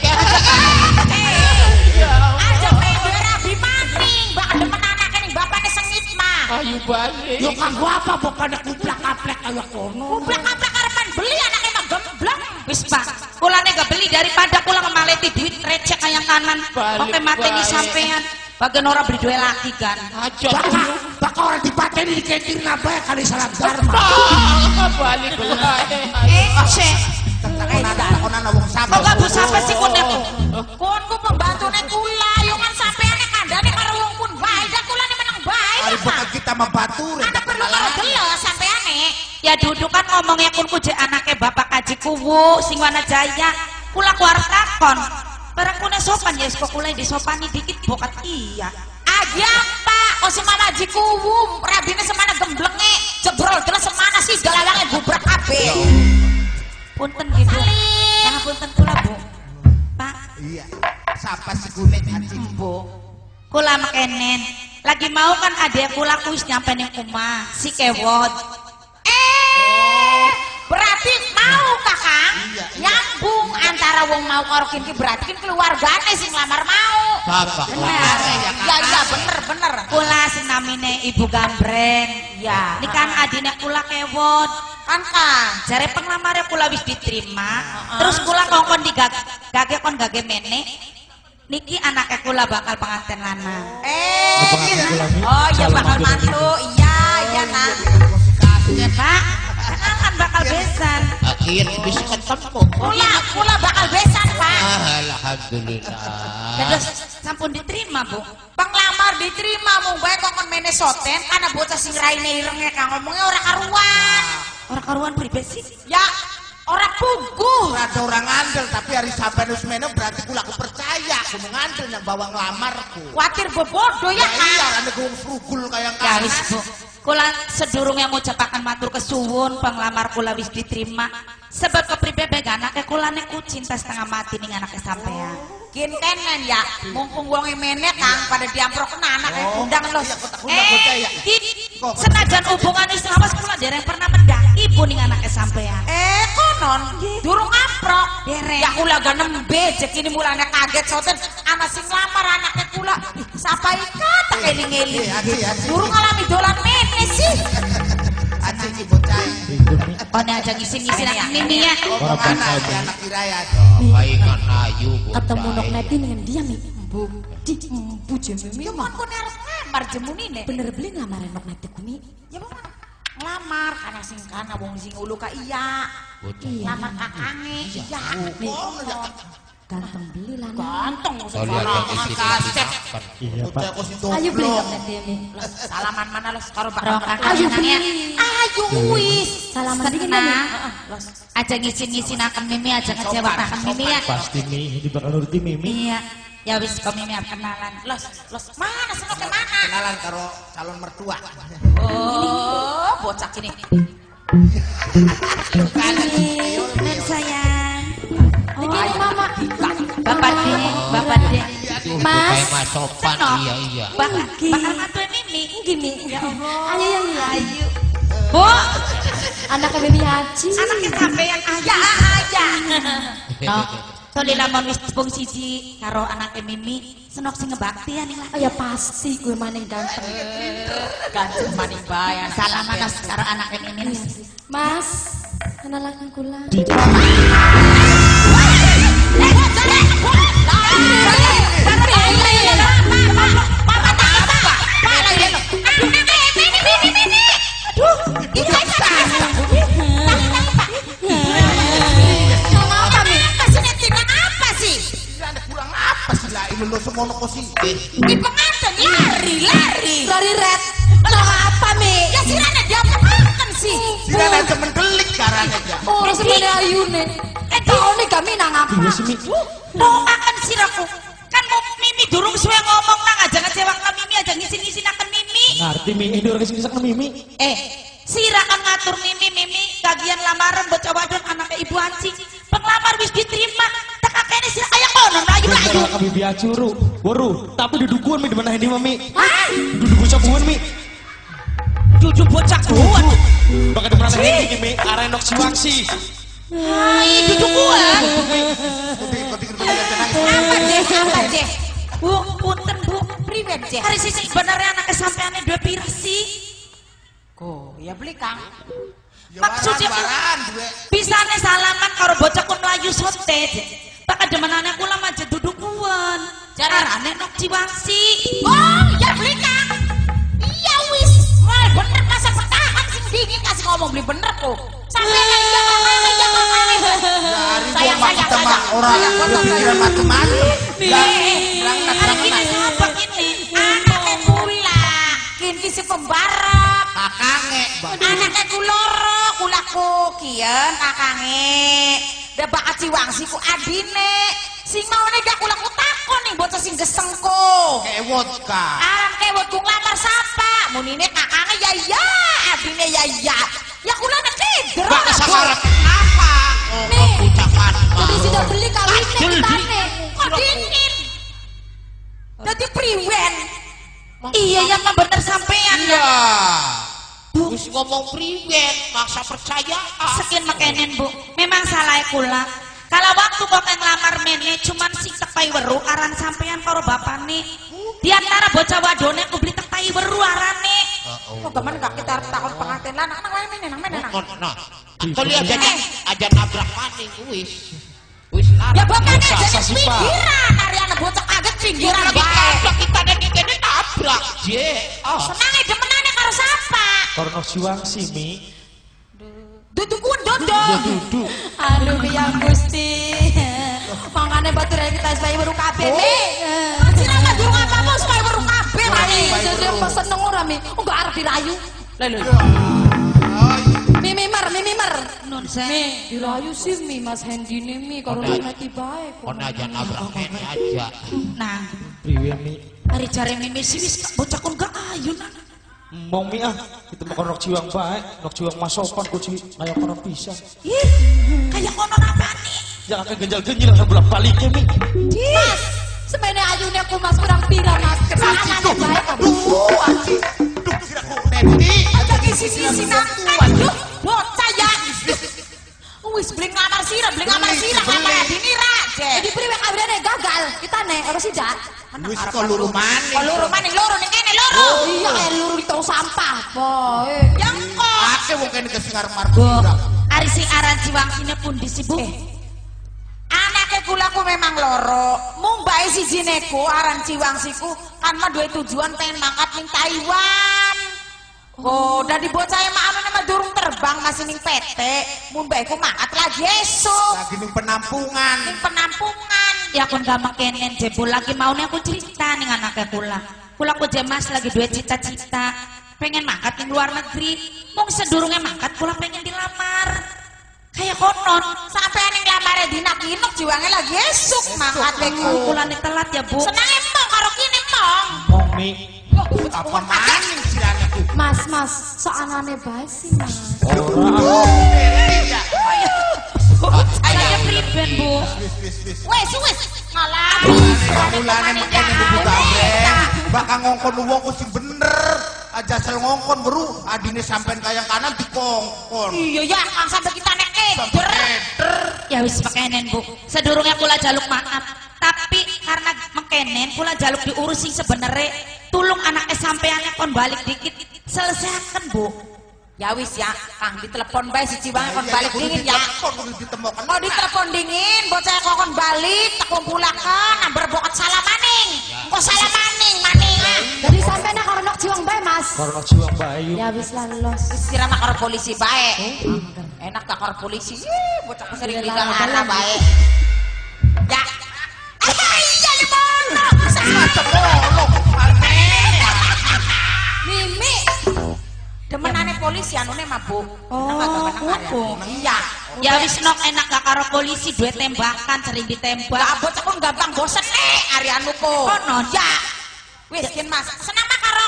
Aja pengen rabi maning, bakal demen anake ning bapakne sengit mah. Ayo balik. Yo kanggo apa bapakne kuplak-kaplek kaya kono. Kuplek-kaplek karepan beli anake mah gembleng. Wis Pak, kulane gak beli daripada kula ngemaleti duit recek kayang kanan. Balik Oke mateni bae. sampean. Bagian orang beli duwe laki kan. Aja Bakal orang dipateni diketir nabae kali salah dharma. balik bae. Cek. Takonan wong Kok gak bisa apa sih kun aku? Kun ku pembantune kula, yo kan sampeane kandhane karo wong kun bae, dak kula ne meneng bae. Ari bukan kita membatur Ana perlu karo geles sampeane. Ya duduk kan ngomongnya kun ku jek anake bapak kaji kuwu sing wana jaya. Kula ku arep takon. Barang kune sopan ya kok kula disopani dikit bokat iya. Aja Pak, kok semana jikuwu, rabine semana gemblenge, jebrol geles semana sih dalawange gubrak kabeh. Punten nggih Bu. Ya punten kula Bu. Pak, Iya. Sapa si kuning acimbo? kula makenen. Lagi mau kan adek kula ku wis nyampe ning omah, si kewot. Berarti mau Kakang? Nyambung antara wong mau karo kini berarti kan keluargane sing lamar mau. Bapak. Bener. Ya bener. Kula sing namine Ibu Gambreng. Ya. Ini kan adine kula kewot. Kan Kang. Jare penglamare kula wis diterima. Terus kula kongkon gage kon gage mene. Niki anake kula bakal pengantin lanang. Oh ya bakal mantu. Iya Nak. Ya Pak, kan bakal besan. Akhir bisa ketemu. Kula bakal besan Pak. Alhamdulillah. Terus sampun diterima Bu. Penglamar diterima mung bae kok mene soten karena bocah sing raine irenge Kang ngomongnya ora karuan. Orang karuan pribadi sih. Ya Orang puguh. Rada orang ngandel tapi hari sampai nus meneng berarti kula aku percaya aku ngandel yang bawa ngelamarku. Watir bobodo ya Iya, kan. ane gue frugul kayak Ya wis Bu. Kula sedurung yang ngucapaken matur kesuwun penglamar kula wis diterima. Sebab kepribe anake kula niku cinta setengah mati ning anake sampean. Kin kenen ya, mumpung wong emene Kang pada diamproken anake undang los. Senajan hubungan istri awas kula dereng pernah mendaki ibu ning anake sampean. Konon durung amprok dereng. Ya kula ga nembe jek ini mulane kaget soten ana sing nglamar anake kula. Sapa ikat tak eling-eling. Durung ngalami dolan mene sih. Aji iki bocah. Pane aja ngisi-ngisi nang mimi ya. Mana aja anak kiraya. Baingan ayu. Ketemu nok neti dengan dia mi. Bu, di bu jemimi Yo mah. kon arep ngamar jemunine. Bener beli nglamarin nok neti kumi. Ya bang ngelamar karena sing kana wong sing ulu ka iya. Iya. Lamar kakange. Iya. Ganteng beli lah. Ganteng Saya lihat yang istri kaset. Iya Pak. Bocah kok si Ayo beli toblok. nok neti mi. Salaman mana los karo Pak Ayo Ayo beli. Ayo wis. Salaman dikit Senang. Mi. Los aja ngisi-ngisi naken mimi aja ngecewakan mimi ya. Pasti Mi ini bakal nuruti Mimi. Iya. Ya wis kok mimi kenalan. Los mana senok ke mana? Kenalan karo calon mertua. Oh, bocah ini. Nek sayang. Oh, mama. Bapak deh. Mas. Mas sopan, Senok. iya. Bakal mantuin Mimi. Gini. Ya Allah. Ayo yang lain. Ayo. Bu, Anaknya Bibi Haji. anaknya sampean aja. No, soalnya lamun wis tepung siji karo anaknya Mimi, senok sing ngebakti ya ning lah. Oh ya pasti gue maning ganteng. Ganteng maning bae anak. Salaman os karo anaknya Mimi. Mas, kenalakan kula. Kurang apa sih lah ini lo semono kok sih? Di pengantin lari. Lari red. Lo apa mi? Ya sirane dia makan sih. Sirane aja mendelik karane aja. Oh, sebenarnya ayu nih. Oh, ini kami nang apa? Iya sih Mi. Doakan siraku. Kan mau Mimi durung suwe ngomong nang aja ngecewa ka Mimi aja ngisi-ngisi naken Mimi. Ngerti Mi ini orang kesini sama Mimi. Sira kan ngatur Mimi kagian lamaran bocah wadon anaknya Ibu Anci. Penglamar wis diterima. Tak kakeknya sira aya kono mlayu. Kalau kami biacu waru, tapi dudukuan Mi di mana ini Mami? Hah? Duduk bocah buan Mi. Duduk bocah kuat. Bakal di mana ini Mi? Arah nok siwaksi. Hai, duduk kuat. Apa deh? Bu, punten Bu, priwen deh. Hari sisi sebenarnya anak kesampeannya dua pirsi. Kok, ya beli Kang. Maksudnya baran gue. pisane salaman karo bocah kon mlayu sote. Tak demenane kula mah dudukuan. Carane nok ciwangsi. Oh, ya beli Kang. Iya wis. Mal bener masa bertahan sing dingin kasih ngomong beli bener kok. Sampai iya kakaknya. Ya hari gua mah orang berpikiran macam-macam. Hari ini siapa ini? Anaknya kula. Kini si pembarap. Kakange. Anaknya kuloro, kulaku kian kakange. Da bakat ciwangsi ku adine. Sing mau gak kulaku takon nih bocah sing gesengko. Kewot ka. Aran kewot ku ngelamar sapa? Munine kakange ya, adine ya. Ya kula nek tidur. Bak sakarep apa? Nih. Ucapan. Jadi sudah beli kawinnya kita nih. Kok dingin? Dadi priwen. Iya ya mah bener sampean. Iya. Wis ngomong priwen, maksa percaya. Sekian makenen Bu. Memang salah kula. Kalau waktu kok ngelamar mene cuman sing tepai weru aran sampean karo bapane. Di antara bocah wadone ku beli tepai weru arane. Kok gaman gak kita arep takon pengantin lan anak wae mene nang mene nang. Nah, aku lihat aja nabrak maning wis. Wis Ya bapaknya jadi Sasa sih, Pak. pinggiran, hari anak bocah kaget pinggiran bae. kita kene nabrak. Je. Senange demenane karo sapa? Karena siwaksi Mi. Dudukun dodong. Aduh biang Gusti. Mangane batur kita supaya baru kabeh mi. Sira durung apa-apa supaya weru kabeh Mari, mari. jadi pesen nang ora mi. Enggak arep dirayu. Lho. Mimimer. Nun se. Dirayu sih mi Mas Hendy nih mi kalau mati baik. Kon aja nabrak nenek aja. Nah, Priwe Mi. hari cari mimi sih wis bocah kon gak ayu nah. Mong Mi kita makan nok ciwang baik, nok ciwang masopan ku ci kayak kono pisan. Ih, kayak kono apa nih? Jangan kayak genjal-genjil lah bolak balik Mi. Mas, semene ayune aku Mas kurang pira Mas. Kesanane baik. Duh, kira-kira nenek. Aja kisi-kisi aku. Aduh, bocah ya. Wis beli ngamar sirah apa dini raje. Jadi priwe kabrene gagal. Kita nek ora sidak. Wis kok luru maning. Loro maning loro ning kene loro. Oh iya luru di tong sampah. Boy. Yang kok. Ake mungkin ke singar Bu, marpura. ari sing aran Ciwang sine pun disibuk. Anake kulaku memang loro. Mung bae sijineku aran Ciwang siku kan mah duwe tujuan pengen mangkat ning Taiwan. Oh, dari bocah yang anu nama durung terbang masih ning PT. Mun bae ku mangkat lagi esuk. Lagi ning penampungan. Ning penampungan. Ya kon gak makenen jebul lagi maune aku cerita ning anake kula. Kulaku jemas lagi duwe cita-cita pengen mangkat ning luar negeri. Mung sedurunge mangkat kula pengen dilamar. Kayak konon sampai ning lamare dina kinuk jiwange lagi esuk mangkat ku. Kula ning telat ya, Bu. Senange mong karo kene mong. Mong Mi. Apa maning siranaku? Mas, soanane baik sih Mas. Ayo priben, Bu. Wes ngalah. Mulane makene dibuka bakal ngongkon wong ku sing bener. Aja sel ngongkon beru adine sampean kayang kanan dikongkon. Iya ya, kang sampe kita nek eder. Ya wis mekenen, Bu. Sedurunge kula jaluk maaf. Tapi karena mekenen kula jaluk diurus sing sebenere tulung anake sampeane kon balik dikit selesaikan, Bu. Ya wis ya, Kang ditelepon bae si Ciwang kon balik dingin ya. Kon ditemokan. Mau ditelepon dingin, bocah kon balik tak kumpulakan ambar bokat salamaning. Engko salamaning maning. Jadi sampeyan karo nok jiwang bae Mas. Karena ciwang baik. Ya wis lah los. Sirama karo polisi bae. Enak tak karo polisi. Bocah sering tinggal ana bae. Ya. Iya limono. Mimi. Demenane polisi anune mabuk. Oh, kupu. Iya. Ya wis nok enak gak karo polisi duwe tembakan sering ditembak. Gak bocah kon gampang bosen nek ari anuku. Ono ya. Wis yen Mas, senang mah karo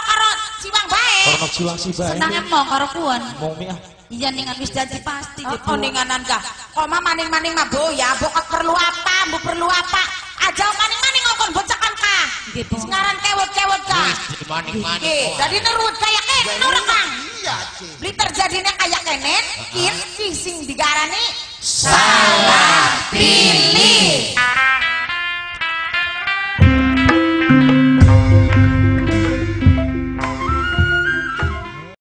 Ciwang bae. Karena nok ciwang si baik. Senang emong karo kuwen. Mong Mi Iya ningan wis janji pasti gitu. Oh ninganan kah. Kok mah maning-maning mah boya, bokot perlu apa, mbok perlu apa. Aja maning-maning ngokon bocakan kah. Gitu. Sekarang kewet-kewet kah. Maning-maning. Jadi nerut kayak kene ora Kang. Iya, Ci. Beli terjadinya kayak kenen, sing digarani salah pilih.